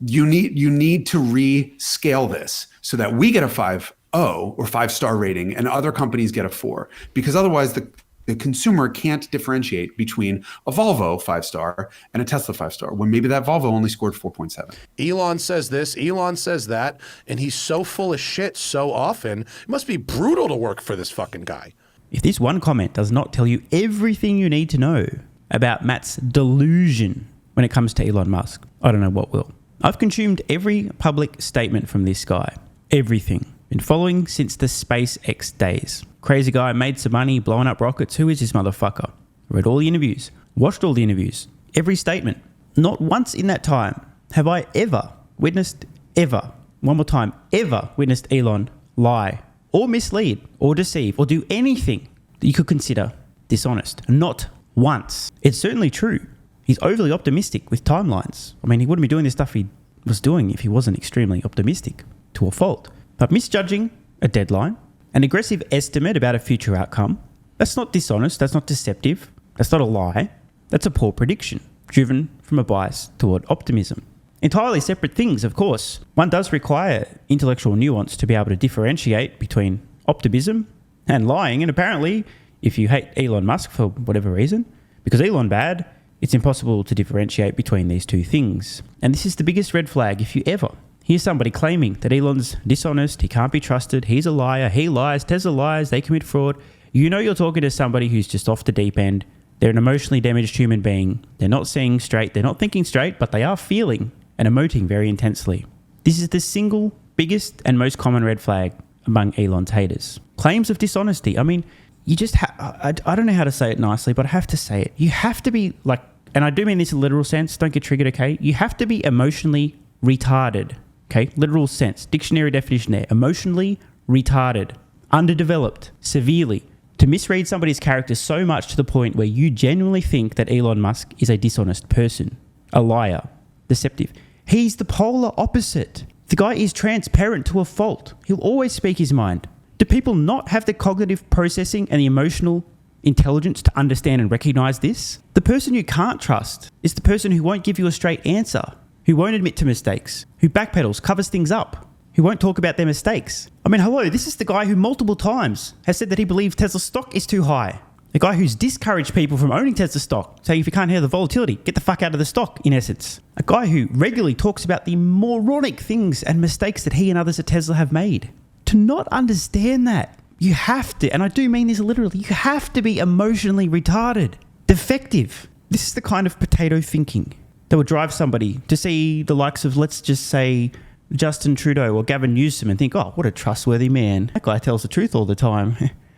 A: you need to rescale this so that we get a 5.0 or 5-star rating and other companies get a 4, because otherwise the consumer can't differentiate between a Volvo 5-star and a Tesla 5-star when maybe that Volvo only scored 4.7.
B: Elon says this, Elon says that, and he's so full of shit so often. It must be brutal to work for this fucking guy.
C: If this one comment does not tell you everything you need to know about Matt's delusion when it comes to Elon Musk, I don't know what will. I've consumed every public statement from this guy. Everything. Been following since the SpaceX days. Crazy guy, made some money, blowing up rockets. Who is this motherfucker? Read all the interviews. Watched all the interviews. Every statement. Not once in that time have I ever witnessed, one more time, ever witnessed Elon lie or mislead or deceive or do anything that you could consider dishonest. Not once. It's certainly true. He's overly optimistic with timelines. I mean, he wouldn't be doing the stuff he was doing if he wasn't extremely optimistic to a fault. But misjudging a deadline, an aggressive estimate about a future outcome, that's not dishonest, that's not deceptive, that's not a lie, that's a poor prediction, driven from a bias toward optimism. Entirely separate things, of course. One does require intellectual nuance to be able to differentiate between optimism and lying, and apparently, if you hate Elon Musk for whatever reason, because Elon bad, it's impossible to differentiate between these two things. And this is the biggest red flag if you ever hear somebody claiming that Elon's dishonest, he can't be trusted, he's a liar, he lies, Tesla lies, they commit fraud. You know you're talking to somebody who's just off the deep end. They're an emotionally damaged human being. They're not seeing straight, they're not thinking straight, but they are feeling and emoting very intensely. This is the single biggest and most common red flag among Elon's haters. Claims of dishonesty. I mean, you just I don't know how to say it nicely, but I have to say it. You have to be like, and I do mean this in a literal sense, don't get triggered, okay? You have to be emotionally retarded, okay? Literal sense, dictionary definition there. Emotionally retarded, underdeveloped, severely, to misread somebody's character so much to the point where you genuinely think that Elon Musk is a dishonest person, a liar, deceptive. He's the polar opposite. The guy is transparent to a fault. He'll always speak his mind. Do people not have the cognitive processing and the emotional intelligence to understand and recognize this? The person you can't trust is the person who won't give you a straight answer. who won't admit to mistakes, who backpedals, covers things up, who won't talk about their mistakes. I mean, hello, this is the guy who multiple times has said that he believes Tesla stock is too high. The guy who's discouraged people from owning Tesla stock, saying if you can't handle the volatility, get the fuck out of the stock, in essence. A guy who regularly talks about the moronic things and mistakes that he and others at Tesla have made. To not understand that, you have to, and I do mean this literally, you have to be emotionally retarded, defective. This is the kind of potato thinking that would drive somebody to see the likes of, let's just say, Justin Trudeau or Gavin Newsom and think, oh, what a trustworthy man. That guy tells the truth all the time.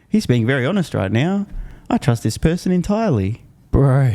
C: He's being very honest right now. I trust this person entirely. Bro.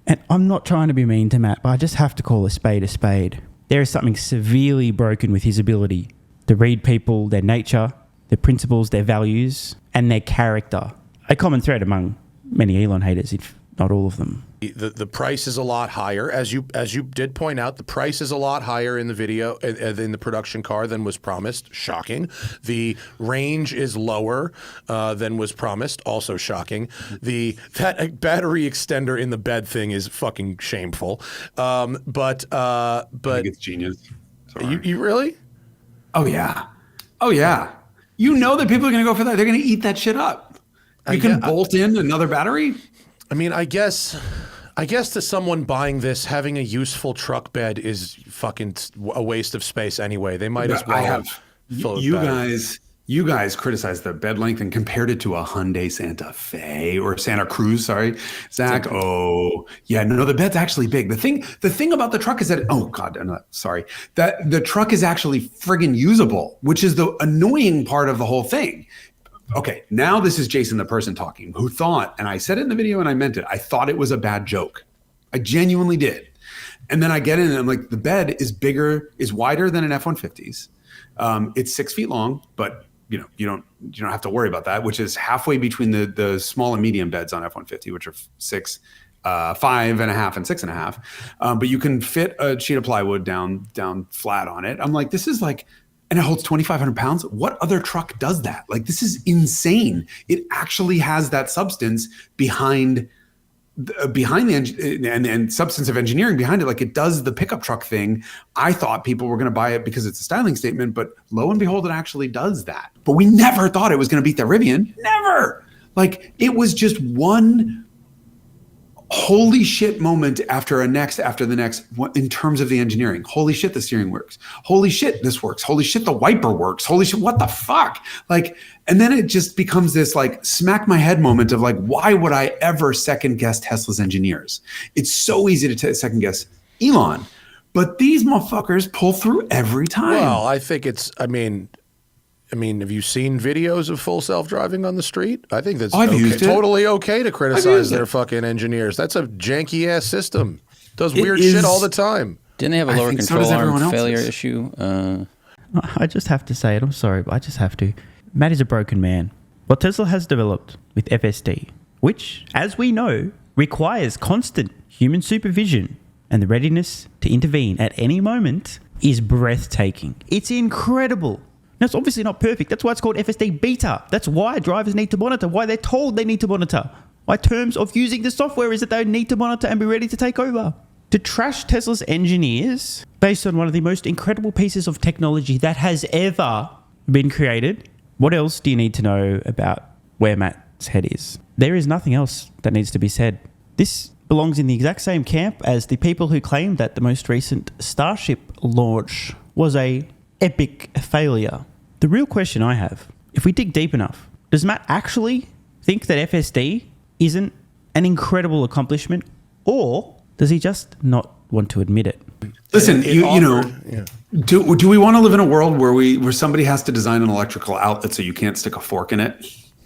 C: And I'm not trying to be mean to Matt, but I just have to call a spade a spade. There is something severely broken with his ability to read people, their nature, their principles, their values, and their character. A common thread among many Elon haters, if not all of them.
B: The price is a lot higher, as you did point out. The price is a lot higher in the video in the production car than was promised. Shocking. The range is lower than was promised. Also shocking. That battery extender in the bed thing is fucking shameful. But
A: I think it's genius.
B: You really?
A: Oh yeah. You know that people are going to go for that. They're going to eat that shit up. You can bolt in another battery.
B: I mean, I guess to someone buying this, having a useful truck bed is fucking a waste of space anyway. They might as well. You guys criticized the bed length and compared it to a Hyundai Santa Fe or Santa Cruz. Sorry, Zach. Oh, yeah. No, the bed's actually big. The thing about the truck is that that the truck is actually friggin' usable, which is the annoying part of the whole thing. Okay, now this is Jason, the person talking, who thought, and I said it in the video and I meant it, I thought it was a bad joke. I genuinely did. And then I get in and I'm like, the bed is wider than an F-150's. It's 6 feet long, but you don't have to worry about that, which is halfway between the small and medium beds on F-150, which are 6, 5.5 and 6.5. But you can fit a sheet of plywood down flat on it. I'm like, this is like, and it holds 2,500 pounds. What other truck does that? Like, this is insane. It actually has that substance behind the and substance of engineering behind it. Like, it does the pickup truck thing. I thought people were going to buy it because it's a styling statement, but lo and behold, it actually does that. But we never thought it was going to beat the Rivian. Never. Like, it was just one holy shit moment after the next in terms of the engineering. Holy shit, the steering works. Holy shit, this works. Holy shit, the wiper works. Holy shit, what the fuck? Like, and then it just becomes this like smack my head moment of like, why would I ever second guess Tesla's engineers? It's so easy to second guess Elon, but these motherfuckers pull through every time. Well, I think I mean, have you seen videos of full self-driving on the street? I think that's totally okay to criticize their fucking engineers. That's a janky-ass system. Does weird shit all the time.
D: Didn't they have a lower control arm failure issue?
C: I just have to say it. I'm sorry, but I just have to. Matt is a broken man. What Tesla has developed with FSD, which, as we know, requires constant human supervision and the readiness to intervene at any moment, is breathtaking. It's incredible. Now, it's obviously not perfect. That's why it's called FSD Beta. That's why drivers need to monitor, why they're told they need to monitor. Why terms of using the software is that they need to monitor and be ready to take over. To trash Tesla's engineers based on one of the most incredible pieces of technology that has ever been created, what else do you need to know about where Matt's head is? There is nothing else that needs to be said. This belongs in the exact same camp as the people who claim that the most recent Starship launch was a epic failure. The real question I have, if we dig deep enough, does Matt actually think that FSD isn't an incredible accomplishment, or does he just not want to admit it?
A: Listen, do we want to live in a world where somebody has to design an electrical outlet so you can't stick a fork in it?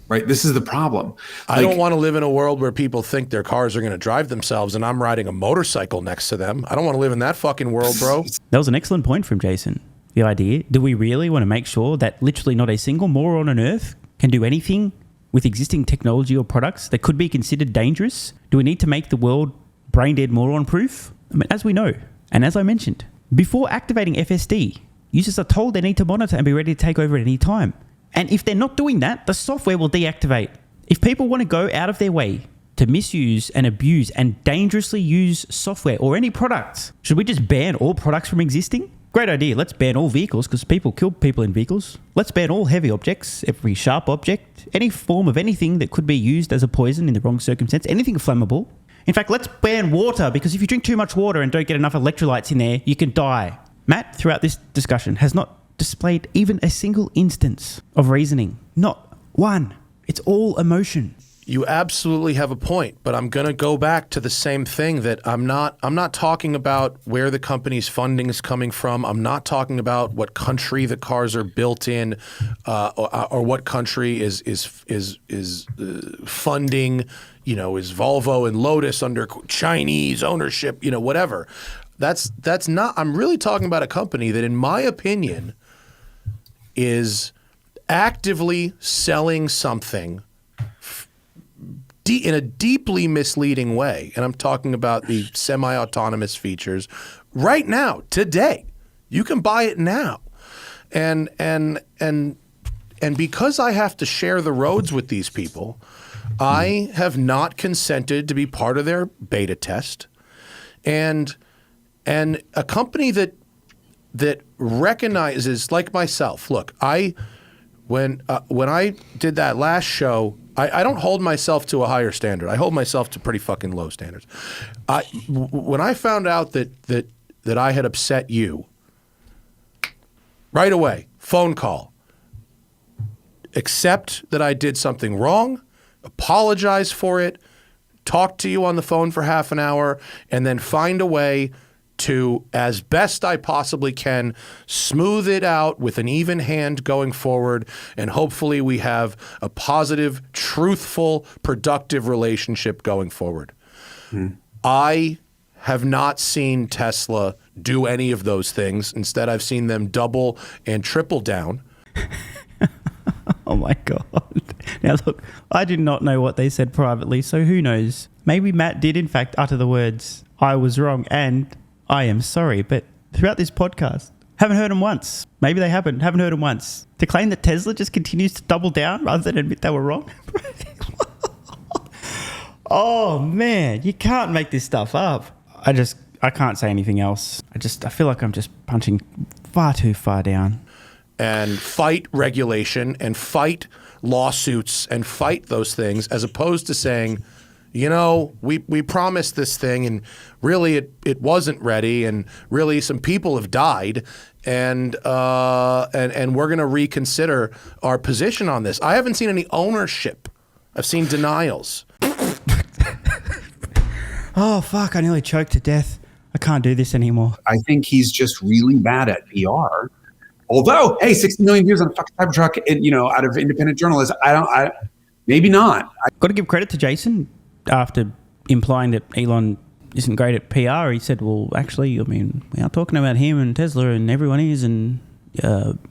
A: Right? This is the problem.
B: I don't want to live in a world where people think their cars are going to drive themselves and I'm riding a motorcycle next to them. I don't want to live in that fucking world, bro.
C: That was an excellent point from Jason. The idea, do we really want to make sure that literally not a single moron on Earth can do anything with existing technology or products that could be considered dangerous? Do we need to make the world brain-dead moron-proof? I mean, as we know, and as I mentioned, before activating FSD, users are told they need to monitor and be ready to take over at any time. And if they're not doing that, the software will deactivate. If people want to go out of their way to misuse and abuse and dangerously use software or any products? Should we just ban all products from existing? Great idea. Let's ban all vehicles because people kill people in vehicles. Let's ban all heavy objects, every sharp object, any form of anything that could be used as a poison in the wrong circumstance, anything flammable. In fact, let's ban water because if you drink too much water and don't get enough electrolytes in there, you can die. Matt, throughout this discussion, has not displayed even a single instance of reasoning. Not one. It's all emotion.
B: You absolutely have a point, but I'm going to go back to the same thing that I'm not talking about where the company's funding is coming from. I'm not talking about what country the cars are built in, or what country is funding. Is Volvo and Lotus under Chinese ownership? Whatever. That's not. I'm really talking about a company that, in my opinion, is actively selling something in a deeply misleading way. And I'm talking about the semi-autonomous features right now, today. You can buy it now. And because I have to share the roads with these people, I have not consented to be part of their beta test. And a company that recognizes, like myself, look, when I did that last show, I don't hold myself to a higher standard. I hold myself to pretty fucking low standards. When I found out that I had upset you, right away, phone call, accept that I did something wrong, apologize for it, talk to you on the phone for half an hour, and then find a way to, as best I possibly can, smooth it out with an even hand going forward, and hopefully we have a positive, truthful, productive relationship going forward. I have not seen Tesla do any of those things. Instead, I've seen them double and triple down.
C: Oh my God. Now look, I did not know what they said privately, so who knows? Maybe Matt did in fact utter the words, "I was wrong and I am sorry," but throughout this podcast, haven't heard them once. Maybe they haven't heard them once. To claim that Tesla just continues to double down rather than admit they were wrong. Oh man, you can't make this stuff up. I can't say anything else. I feel like I'm just punching far too far down.
B: And fight regulation and fight lawsuits and fight those things, as opposed to saying, we promised this thing and really it wasn't ready, and really some people have died, and we're going to reconsider our position on this. I haven't seen any ownership. I've seen denials.
C: Oh fuck, I nearly choked to death. I can't do this anymore.
A: I think he's just really bad at PR. Although, hey, 60 million views on a fucking Cybertruck, out of independent journalists, maybe not.
C: Got to give credit to Jason after implying that Elon isn't great at PR. He said, well, actually, we are talking about him and Tesla and everyone is, and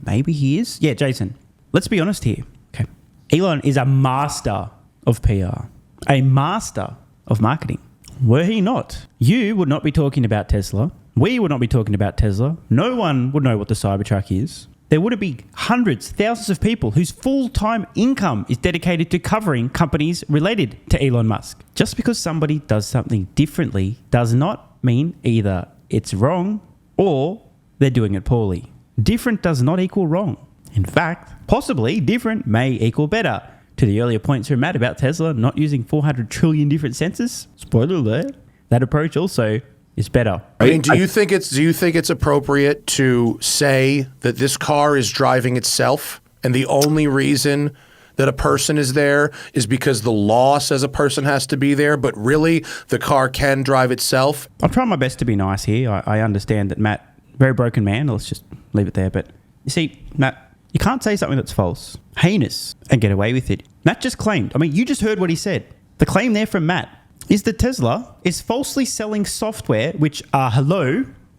C: maybe he is. Yeah, Jason, let's be honest here. Okay. Elon is a master of PR, a master of marketing. Were he not, you would not be talking about Tesla. We would not be talking about Tesla. No one would know what the Cybertruck is. There would be hundreds, thousands of people whose full-time income is dedicated to covering companies related to Elon Musk. Just because somebody does something differently does not mean either it's wrong or they're doing it poorly. Different does not equal wrong. In fact, possibly different may equal better. To the earlier points from Matt about Tesla not using 400 trillion different sensors, spoiler alert, that approach also is better.
B: Do you think it's appropriate to say that this car is driving itself, and the only reason that a person is there is because the law says a person has to be there, but really the car can drive itself?
C: I'm trying my best to be nice here. I understand that Matt, very broken man. Let's just leave it there. But you see, Matt, you can't say something that's false, heinous, and get away with it. Matt just claimed. You just heard what he said. The claim there from Matt is that Tesla is falsely selling software which,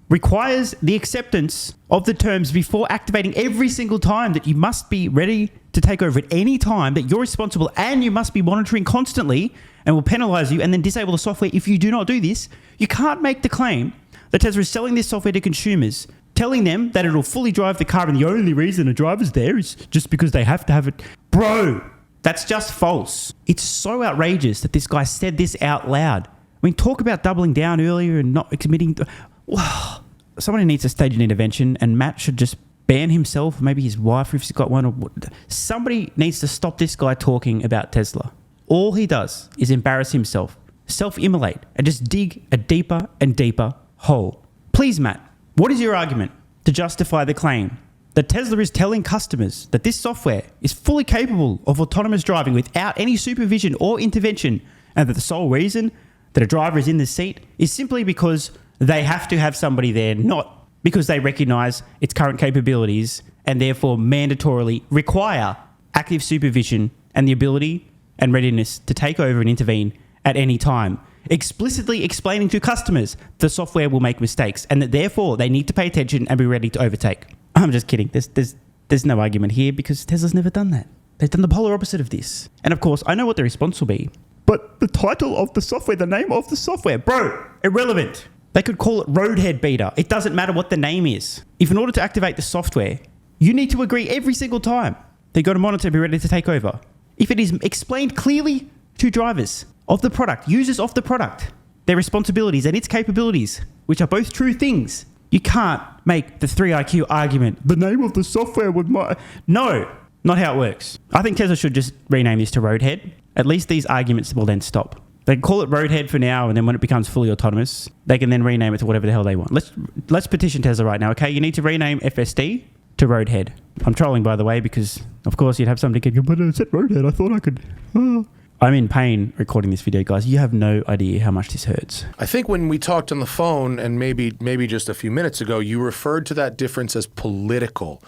C: requires the acceptance of the terms before activating every single time, that you must be ready to take over at any time, that you're responsible and you must be monitoring constantly and will penalize you and then disable the software if you do not do this. You can't make the claim that Tesla is selling this software to consumers, telling them that it'll fully drive the car and the only reason a driver's there is just because they have to have it. Bro, That's just false. It's so outrageous that this guy said this out loud. I mean, talk about doubling down earlier and not committing. Somebody needs to stage an intervention, and Matt should just ban himself, maybe his wife if he's got one. Or somebody needs to stop this guy talking about Tesla. All he does is embarrass himself, self-immolate, and just dig a deeper and deeper hole. Please, Matt, what is your argument to justify the claim that Tesla is telling customers that this software is fully capable of autonomous driving without any supervision or intervention, and that the sole reason that a driver is in the seat is simply because they have to have somebody there, not because they recognize its current capabilities and therefore mandatorily require active supervision and the ability and readiness to take over and intervene at any time, explicitly explaining to customers the software will make mistakes and that therefore they need to pay attention and be ready to overtake. I'm just kidding. There's no argument here because Tesla's never done that. They've done the polar opposite of this. And of course, I know what the response will be. But the title of the software, the name of the software, bro, irrelevant. They could call it Roadhead Beta. It doesn't matter what the name is. If in order to activate the software, you need to agree every single time they go to monitor and be ready to take over. If it is explained clearly to drivers of the product, users of the product, their responsibilities and its capabilities, which are both true things, you can't make the 3IQ argument. The name of the software would... No, not how it works. I think Tesla should just rename this to Roadhead. At least these arguments will then stop. They can call it Roadhead for now, and then when it becomes fully autonomous, they can then rename it to whatever the hell they want. Let's petition Tesla right now, okay? You need to rename FSD to Roadhead. I'm trolling, by the way, because, of course, you'd have somebody go, but it said Roadhead. I thought I could... I'm in pain recording this video, guys. You have no idea how much this hurts.
B: I think when we talked on the phone, and maybe just a few minutes ago, you referred to that difference as political,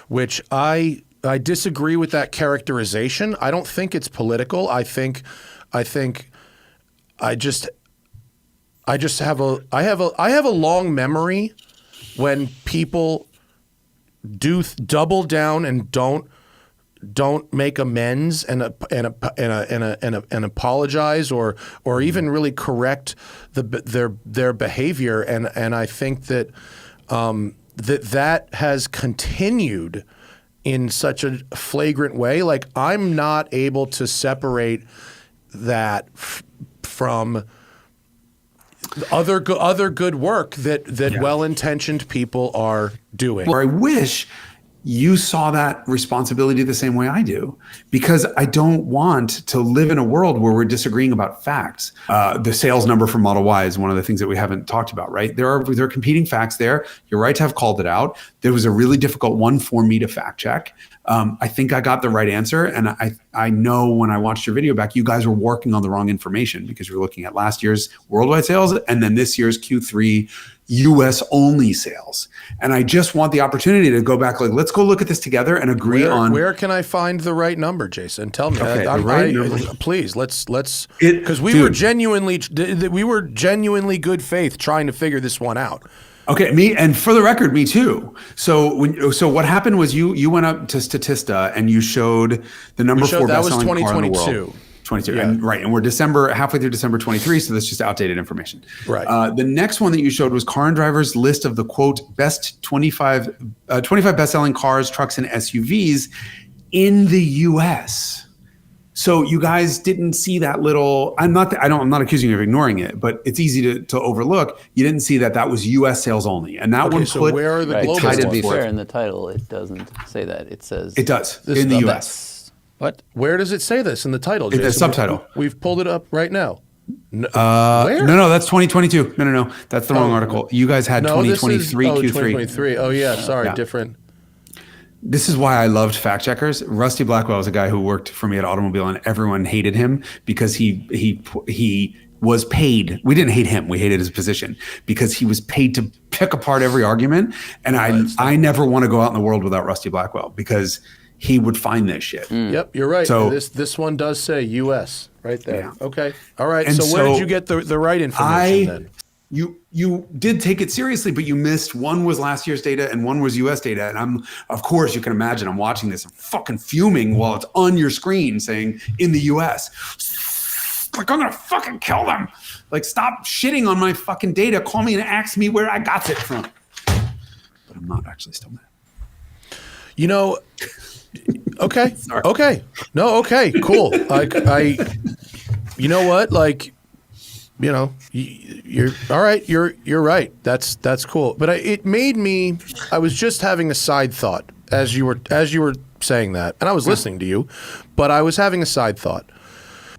B: which I disagree with that characterization. I don't think it's political. I just have a long memory when people do double down and don't make amends and apologize or even really correct their behavior, and I think that that has continued in such a flagrant way. Like, I'm not able to separate that from other good work that well-intentioned people are doing.
A: Or I wish you saw that responsibility the same way I do, because I don't want to live in a world where we're disagreeing about facts. The sales number for Model Y is one of the things that we haven't talked about, right? There are competing facts there. You're right to have called it out. There was a really difficult one for me to fact check. I think I got the right answer. And I know when I watched your video back, you guys were working on the wrong information because you're looking at last year's worldwide sales and then this year's Q3 US only sales. And I just want the opportunity to go back, like, let's go look at this together and agree on.
B: Where can I find the right number, Jason? Tell me.
A: Okay,
B: please, let's, because we were genuinely good faith trying to figure this one out.
A: Okay, me, and for the record, me too. So what happened was you went up to Statista and you showed the number 4 best-selling car in the world. 22, yeah. And we're halfway through December 23, so that's just outdated information.
B: Right.
A: The next one that you showed was Car and Driver's list of the quote best 25 best-selling cars, trucks, and SUVs in the U.S. So you guys didn't see that little. I'm not accusing you of ignoring it, but it's easy to overlook. You didn't see that was U.S. sales only, and that one
B: so where are the global
D: ones? To be fair, in the title, it doesn't say that. It says
A: it does in the U.S.
B: What? Where does it say this in the title, Jason?
A: It's a subtitle.
B: We've pulled it up right now.
A: Where? No, that's 2022. No, that's the wrong article. You guys had 2023 Q3.
B: 2023. Oh yeah, sorry, different.
A: This is why I loved fact checkers. Rusty Blackwell is a guy who worked for me at Automobile, and everyone hated him because he was paid. We didn't hate him. We hated his position because he was paid to pick apart every argument. And I never want to go out in the world without Rusty Blackwell because he would find this shit.
B: Yep, you're right. So this one does say U.S. right there. Yeah. Okay. All right. And so where did you get the right information then?
A: You did take it seriously, but you missed. One was last year's data and one was U.S. data. And of course, you can imagine I'm watching this and fucking fuming while it's on your screen saying in the U.S. Like, I'm going to fucking kill them. Like, stop shitting on my fucking data. Call me and ask me where I got it from. But I'm not actually still mad.
B: You know, okay. Okay. No, okay, cool. Like, you know what? Like, you know, you're all right. You're right. That's cool. But it made me, I was just having a side thought as you were saying that, and I was listening to you, but I was having a side thought.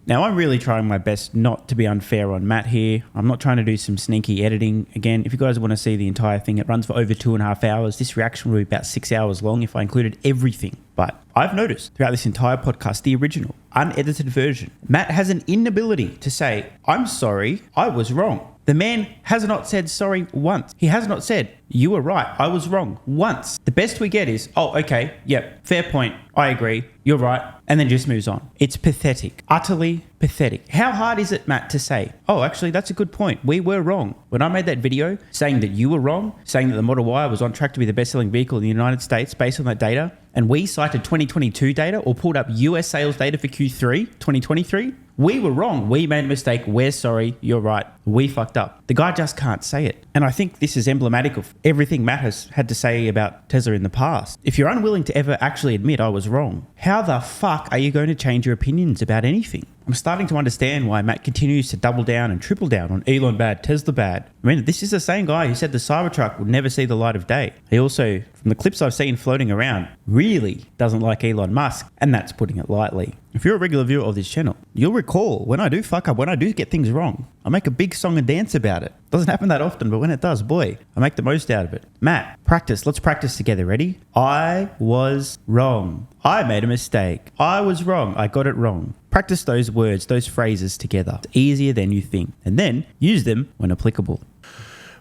C: Now, I'm really trying my best not to be unfair on Matt here. I'm not trying to do some sneaky editing. Again, if you guys want to see the entire thing, it runs for over 2.5 hours. This reaction will be about 6 hours long if I included everything. But I've noticed throughout this entire podcast, the original, unedited version, Matt has an inability to say, I'm sorry, I was wrong. The man has not said sorry once. He has not said, you were right, I was wrong once. The best we get is, oh, okay, yep, fair point, I agree, you're right, and then just moves on. It's pathetic, utterly pathetic. How hard is it, Matt, to say, oh, actually, that's a good point, we were wrong. When I made that video saying that you were wrong, saying that the Model Y was on track to be the best-selling vehicle in the United States based on that data, and we cited 2022 data or pulled up US sales data for Q3 2023, we were wrong. We made a mistake. We're sorry. You're right. We fucked up. The guy just can't say it. And I think this is emblematic of everything Matt has had to say about Tesla in the past. If you're unwilling to ever actually admit I was wrong, how the fuck are you going to change your opinions about anything? I'm starting to understand why Matt continues to double down and triple down on Elon bad, Tesla bad. I mean, this is the same guy who said the Cybertruck would never see the light of day. He also, from the clips I've seen floating around, really doesn't like Elon Musk, and that's putting it lightly. If you're a regular viewer of this channel, you'll recall when I do fuck up, when I do get things wrong, I make a big song and dance about it. Doesn't happen that often, but when it does, boy, I make the most out of it. Matt, practice. Let's practice together. Ready? I was wrong. I made a mistake. I was wrong. I got it wrong. Practice those words, those phrases together. It's easier than you think. And then use them when applicable.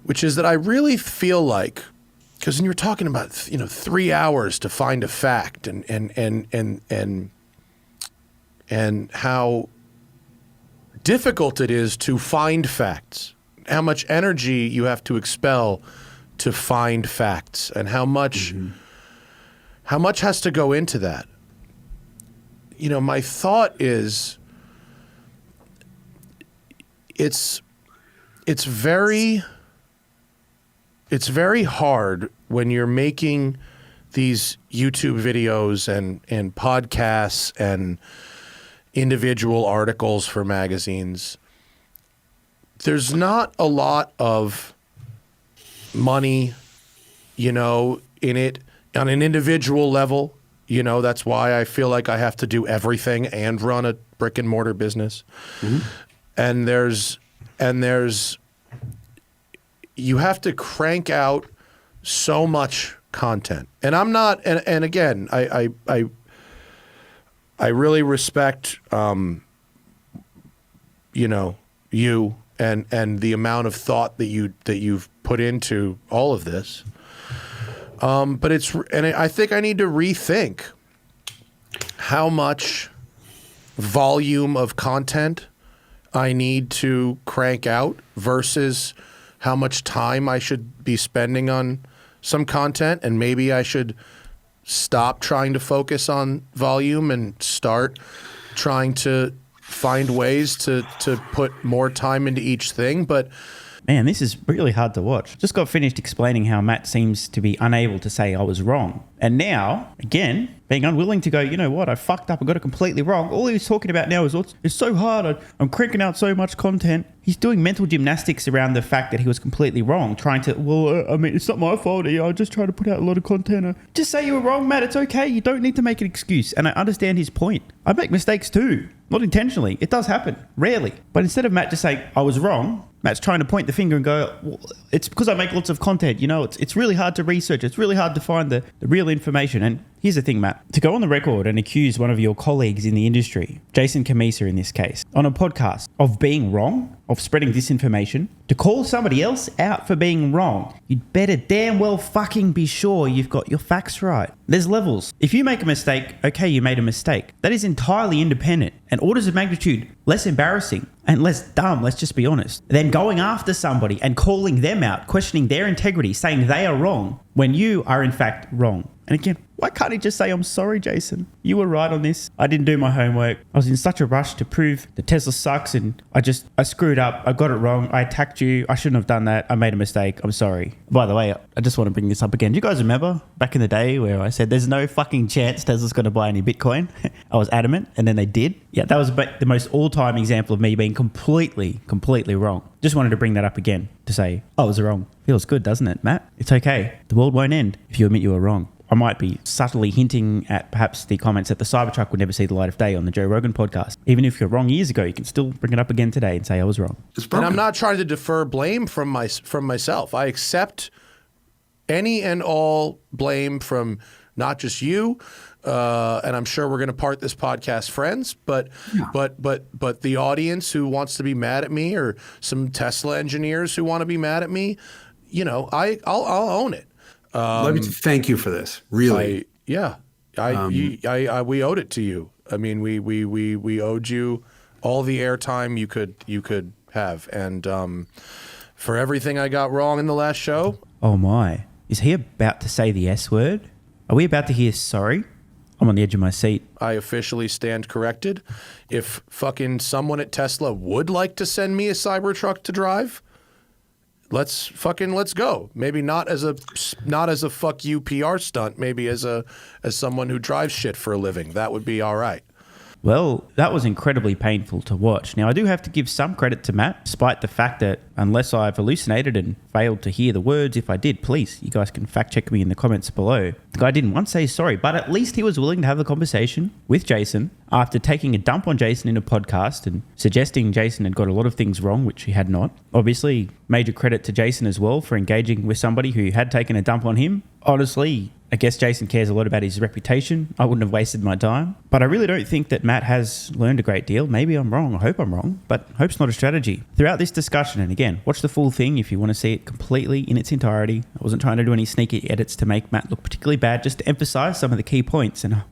B: Which is that I really feel like, because when you're talking about, 3 hours to find a fact and how difficult it is to find facts, how much energy you have to expel to find facts, and how much has to go into that. My thought is it's very hard when you're making these YouTube videos and podcasts and individual articles for magazines. There's not a lot of money, in it on an individual level. That's why I feel like I have to do everything and run a brick and mortar business. Mm-hmm. And there's you have to crank out so much content. And I'm not, and again, I really respect, you and the amount of thought that you've put into all of this. But I think I need to rethink how much volume of content I need to crank out versus how much time I should be spending on some content, and maybe I should stop trying to focus on volume and start trying to find ways to put more time into each thing. But
C: man, this is really hard to watch. Just got finished explaining how Matt seems to be unable to say I was wrong. And now, again, being unwilling to go, you know what, I fucked up, I got it completely wrong. All he's talking about now is, it's so hard, I'm cranking out so much content. He's doing mental gymnastics around the fact that he was completely wrong, trying to, it's not my fault, I just try to put out a lot of content. Just say you were wrong, Matt, it's okay. You don't need to make an excuse. And I understand his point. I make mistakes too, not intentionally. It does happen, rarely. But instead of Matt just saying, I was wrong, Matt's trying to point the finger and go, well, it's because I make lots of content. It's really hard to research. It's really hard to find the real information. And here's the thing, Matt. To go on the record and accuse one of your colleagues in the industry, Jason Camisa in this case, on a podcast of being wrong, of spreading disinformation, to call somebody else out for being wrong, you'd better damn well fucking be sure you've got your facts right. There's levels. If you make a mistake, okay, you made a mistake. That is entirely independent and orders of magnitude less embarrassing and less dumb, let's just be honest, than going after somebody and calling them out, questioning their integrity, saying they are wrong when you are in fact wrong. And again, Why can't he just say, I'm sorry, Jason? You were right on this. I didn't do my homework. I was in such a rush to prove the Tesla sucks and I screwed up. I got it wrong. I attacked you. I shouldn't have done that. I made a mistake. I'm sorry. By the way, I just want to bring this up again. Do you guys remember back in the day where I said there's no fucking chance Tesla's going to buy any Bitcoin? I was adamant, and then they did. Yeah, that was the most all-time example of me being completely wrong. Just wanted to bring that up again to say, I was wrong. Feels good, doesn't it, Matt? It's okay. The world won't end if you admit you were wrong. I might be subtly hinting at perhaps the comments that the Cybertruck would never see the light of day on the Joe Rogan podcast. Even if you're wrong years ago, you can still bring it up again today and say I was wrong.
B: And I'm not trying to defer blame from myself. I accept any and all blame from not just you, and I'm sure we're going to part this podcast friends, but the audience who wants to be mad at me, or some Tesla engineers who want to be mad at me, I'll own it.
A: Let me thank you for this. Really,
B: we owed it to you. I mean, we owed you all the airtime you could have, and for everything I got wrong in the last show.
C: Oh my! Is he about to say the S word? Are we about to hear sorry? I'm on the edge of my seat.
B: I officially stand corrected. If fucking someone at Tesla would like to send me a Cybertruck to drive, let's go. Maybe not as a fuck you PR stunt. Maybe as someone who drives shit for a living. That would be all right.
C: Well, that was incredibly painful to watch. Now, I do have to give some credit to Matt, despite the fact that unless I've hallucinated and failed to hear the words, if I did, please, you guys can fact check me in the comments below. The guy didn't once say sorry, but at least he was willing to have a conversation with Jason after taking a dump on Jason in a podcast and suggesting Jason had got a lot of things wrong, which he had not. Obviously, major credit to Jason as well for engaging with somebody who had taken a dump on him. Honestly, I guess Jason cares a lot about his reputation. I wouldn't have wasted my time. But I really don't think that Matt has learned a great deal. Maybe I'm wrong. I hope I'm wrong. But hope's not a strategy. Throughout this discussion, and again, watch the full thing if you want to see it completely in its entirety. I wasn't trying to do any sneaky edits to make Matt look particularly bad, just to emphasize some of the key points and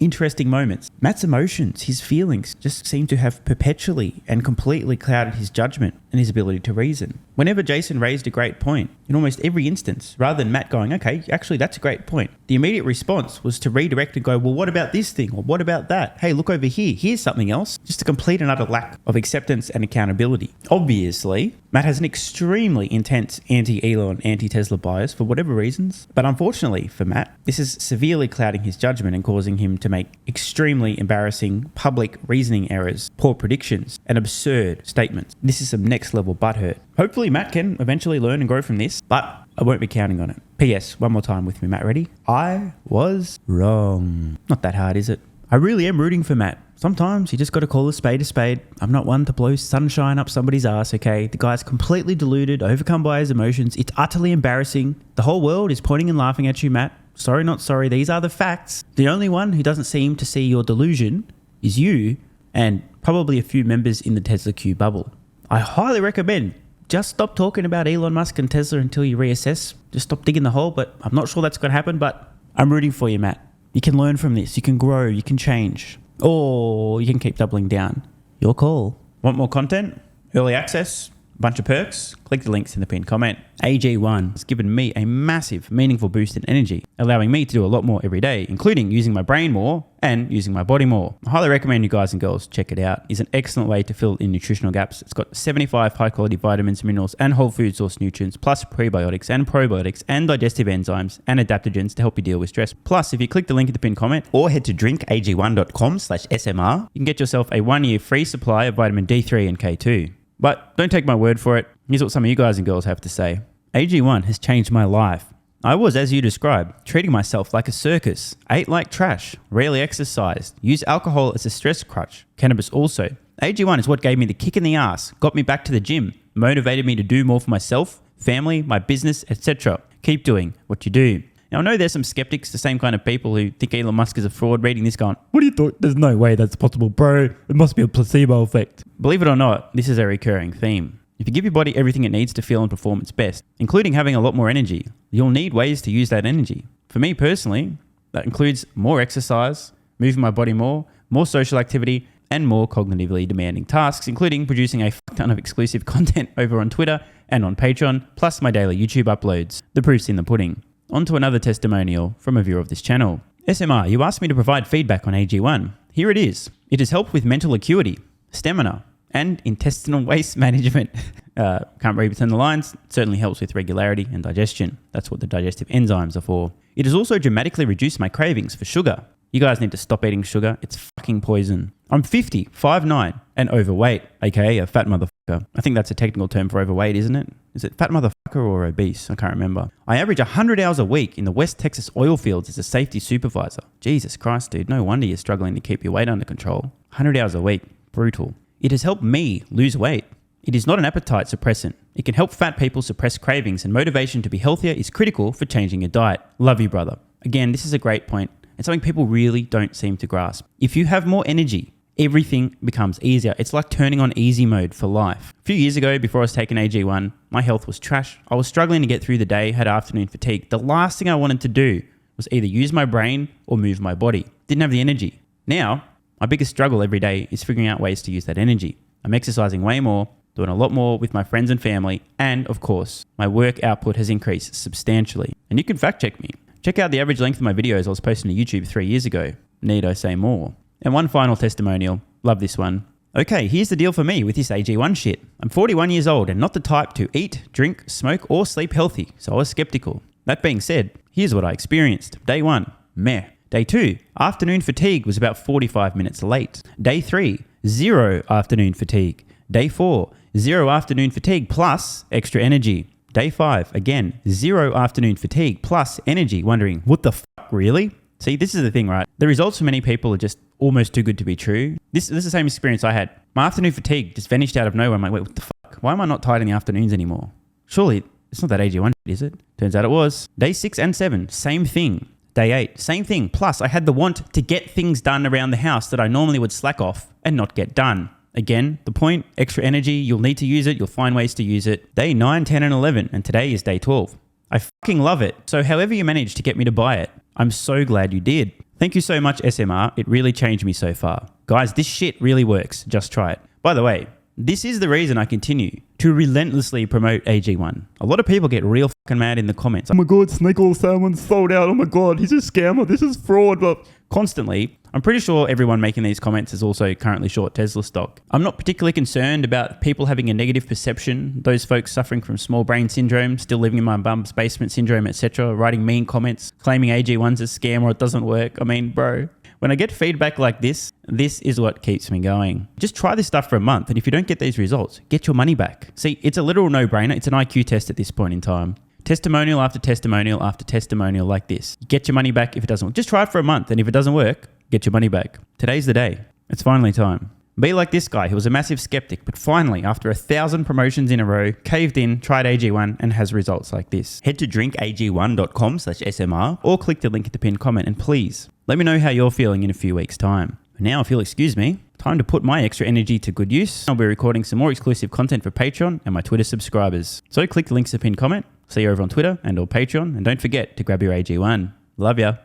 C: interesting moments. Matt's emotions, his feelings, just seem to have perpetually and completely clouded his judgment and his ability to reason. Whenever Jason raised a great point, in almost every instance, rather than Matt going, okay, actually that's a great point, the immediate response was to redirect and go, well, what about this thing? Or what about that? Hey, look over here. Here's something else. Just a complete and utter lack of acceptance and accountability. Obviously, Matt has an extremely intense anti-Elon, anti-Tesla bias for whatever reasons. But unfortunately for Matt, this is severely clouding his judgment and causing him to make extremely embarrassing public reasoning errors, poor predictions, and absurd statements. This is some next level butthurt. Hopefully Matt can eventually learn and grow from this, but I won't be counting on it. P.S. One more time with me, Matt. Ready? I was wrong. Not that hard, is it? I really am rooting for Matt. Sometimes you just got to call a spade a spade. I'm not one to blow sunshine up somebody's ass, okay? The guy's completely deluded, overcome by his emotions. It's utterly embarrassing. The whole world is pointing and laughing at you, Matt. Sorry, not sorry. These are the facts. The only one who doesn't seem to see your delusion is you and probably a few members in the TSLAQ bubble. I highly recommend just stop talking about Elon Musk and Tesla until you reassess. Just stop digging the hole, but I'm not sure that's going to happen, but I'm rooting for you, Matt. You can learn from this. You can grow. You can change. Or you can keep doubling down. Your call. Want more content? Early access? A bunch of perks? Click the links in the pinned comment. AG1 has given me a massive, meaningful boost in energy, allowing me to do a lot more every day, including using my brain more and using my body more. I highly recommend you guys and girls check it out. It's an excellent way to fill in nutritional gaps. It's got 75 high-quality vitamins, minerals, and whole food source nutrients, plus prebiotics and probiotics and digestive enzymes and adaptogens to help you deal with stress. Plus, if you click the link in the pinned comment or head to drinkag1.com/SMR, you can get yourself a 1-year free supply of vitamin D3 and K2. But don't take my word for it. Here's what some of you guys and girls have to say. AG1 has changed my life. I was, as you described, treating myself like a circus, ate like trash, rarely exercised, used alcohol as a stress crutch, cannabis also. AG1 is what gave me the kick in the ass, got me back to the gym, motivated me to do more for myself, family, my business, etc. Keep doing what you do. Now, I know there's some skeptics, the same kind of people who think Elon Musk is a fraud, reading this going, what do you thought? There's no way that's possible, bro. It must be a placebo effect. Believe it or not, this is a recurring theme. If you give your body everything it needs to feel and perform its best, including having a lot more energy, you'll need ways to use that energy. For me personally, that includes more exercise, moving my body more social activity, and more cognitively demanding tasks, including producing a ton of exclusive content over on Twitter and on Patreon, plus my daily YouTube uploads. The proof's in the pudding. On to another testimonial from a viewer of this channel. SMR, you asked me to provide feedback on AG1. Here it is. It has helped with mental acuity, stamina, and intestinal waste management. Can't read between the lines. It certainly helps with regularity and digestion. That's what the digestive enzymes are for. It has also dramatically reduced my cravings for sugar. You guys need to stop eating sugar. It's fucking poison. I'm 50, 5'9", and overweight, aka a fat motherfucker. I think that's a technical term for overweight, isn't it? Is it fat motherfucker or obese? I can't remember. I average 100 hours a week in the West Texas oil fields as a safety supervisor. Jesus Christ, dude. No wonder you're struggling to keep your weight under control. 100 hours a week. Brutal. It has helped me lose weight. It is not an appetite suppressant. It can help fat people suppress cravings, and motivation to be healthier is critical for changing your diet. Love you, brother. Again, this is a great point. It's something people really don't seem to grasp. If you have more energy, everything becomes easier. It's like turning on easy mode for life. A few years ago, before I was taking AG1, my health was trash. I was struggling to get through the day, had afternoon fatigue. The last thing I wanted to do was either use my brain or move my body. Didn't have the energy. Now, my biggest struggle every day is figuring out ways to use that energy. I'm exercising way more, doing a lot more with my friends and family, and of course, my work output has increased substantially. And you can fact check me. Check out the average length of my videos I was posting to YouTube 3 years ago. Need I say more? And one final testimonial. Love this one. Okay, here's the deal for me with this AG1 shit. I'm 41 years old and not the type to eat, drink, smoke, or sleep healthy, so I was skeptical. That being said, here's what I experienced. Day 1, meh. Day 2, afternoon fatigue was about 45 minutes late. Day 3, 0 afternoon fatigue. Day 4, 0 afternoon fatigue plus extra energy. Day 5, again, 0 afternoon fatigue plus energy, wondering, what the fuck, really? See, this is the thing, right? The results for many people are just almost too good to be true. This is the same experience I had. My afternoon fatigue just vanished out of nowhere. I'm like, wait, what the fuck? Why am I not tired in the afternoons anymore? Surely, it's not that AG1 shit, is it? Turns out it was. Day 6 and 7, same thing. Day 8, same thing. Plus, I had the want to get things done around the house that I normally would slack off and not get done. Again, the point, extra energy, you'll need to use it, you'll find ways to use it. Day 9, 10, and 11, and today is day 12. I fucking love it. So however you managed to get me to buy it, I'm so glad you did. Thank you so much, SMR. It really changed me so far. Guys, this shit really works. Just try it. By the way, this is the reason I continue to relentlessly promote AG1. A lot of people get real fucking mad in the comments. Oh my God, snake oil salmon's sold out. Oh my God, he's a scammer. This is fraud. But constantly, I'm pretty sure everyone making these comments is also currently short Tesla stock. I'm not particularly concerned about people having a negative perception, those folks suffering from small brain syndrome, still living in my bum's basement syndrome, etc., writing mean comments, claiming AG1's a scam or it doesn't work. I mean, bro, when I get feedback like this is what keeps me going. Just try this stuff for a month, and if you don't get these results, get your money back. See, it's a literal no-brainer. It's an IQ test at this point in time. Testimonial after testimonial after testimonial like this. Get your money back if it doesn't work. Just try it for a month, and if it doesn't work, get your money back. Today's the day. It's finally time. Be like this guy who was a massive skeptic, but finally, after 1,000 promotions in a row, caved in, tried AG1, and has results like this. Head to drinkag1.com/SMR or click the link in the pinned comment, and please, let me know how you're feeling in a few weeks' time. Now, if you'll excuse me, time to put my extra energy to good use. I'll be recording some more exclusive content for Patreon and my Twitter subscribers. So click the links in the pinned comment. See you over on Twitter and or Patreon, and don't forget to grab your AG1. Love ya.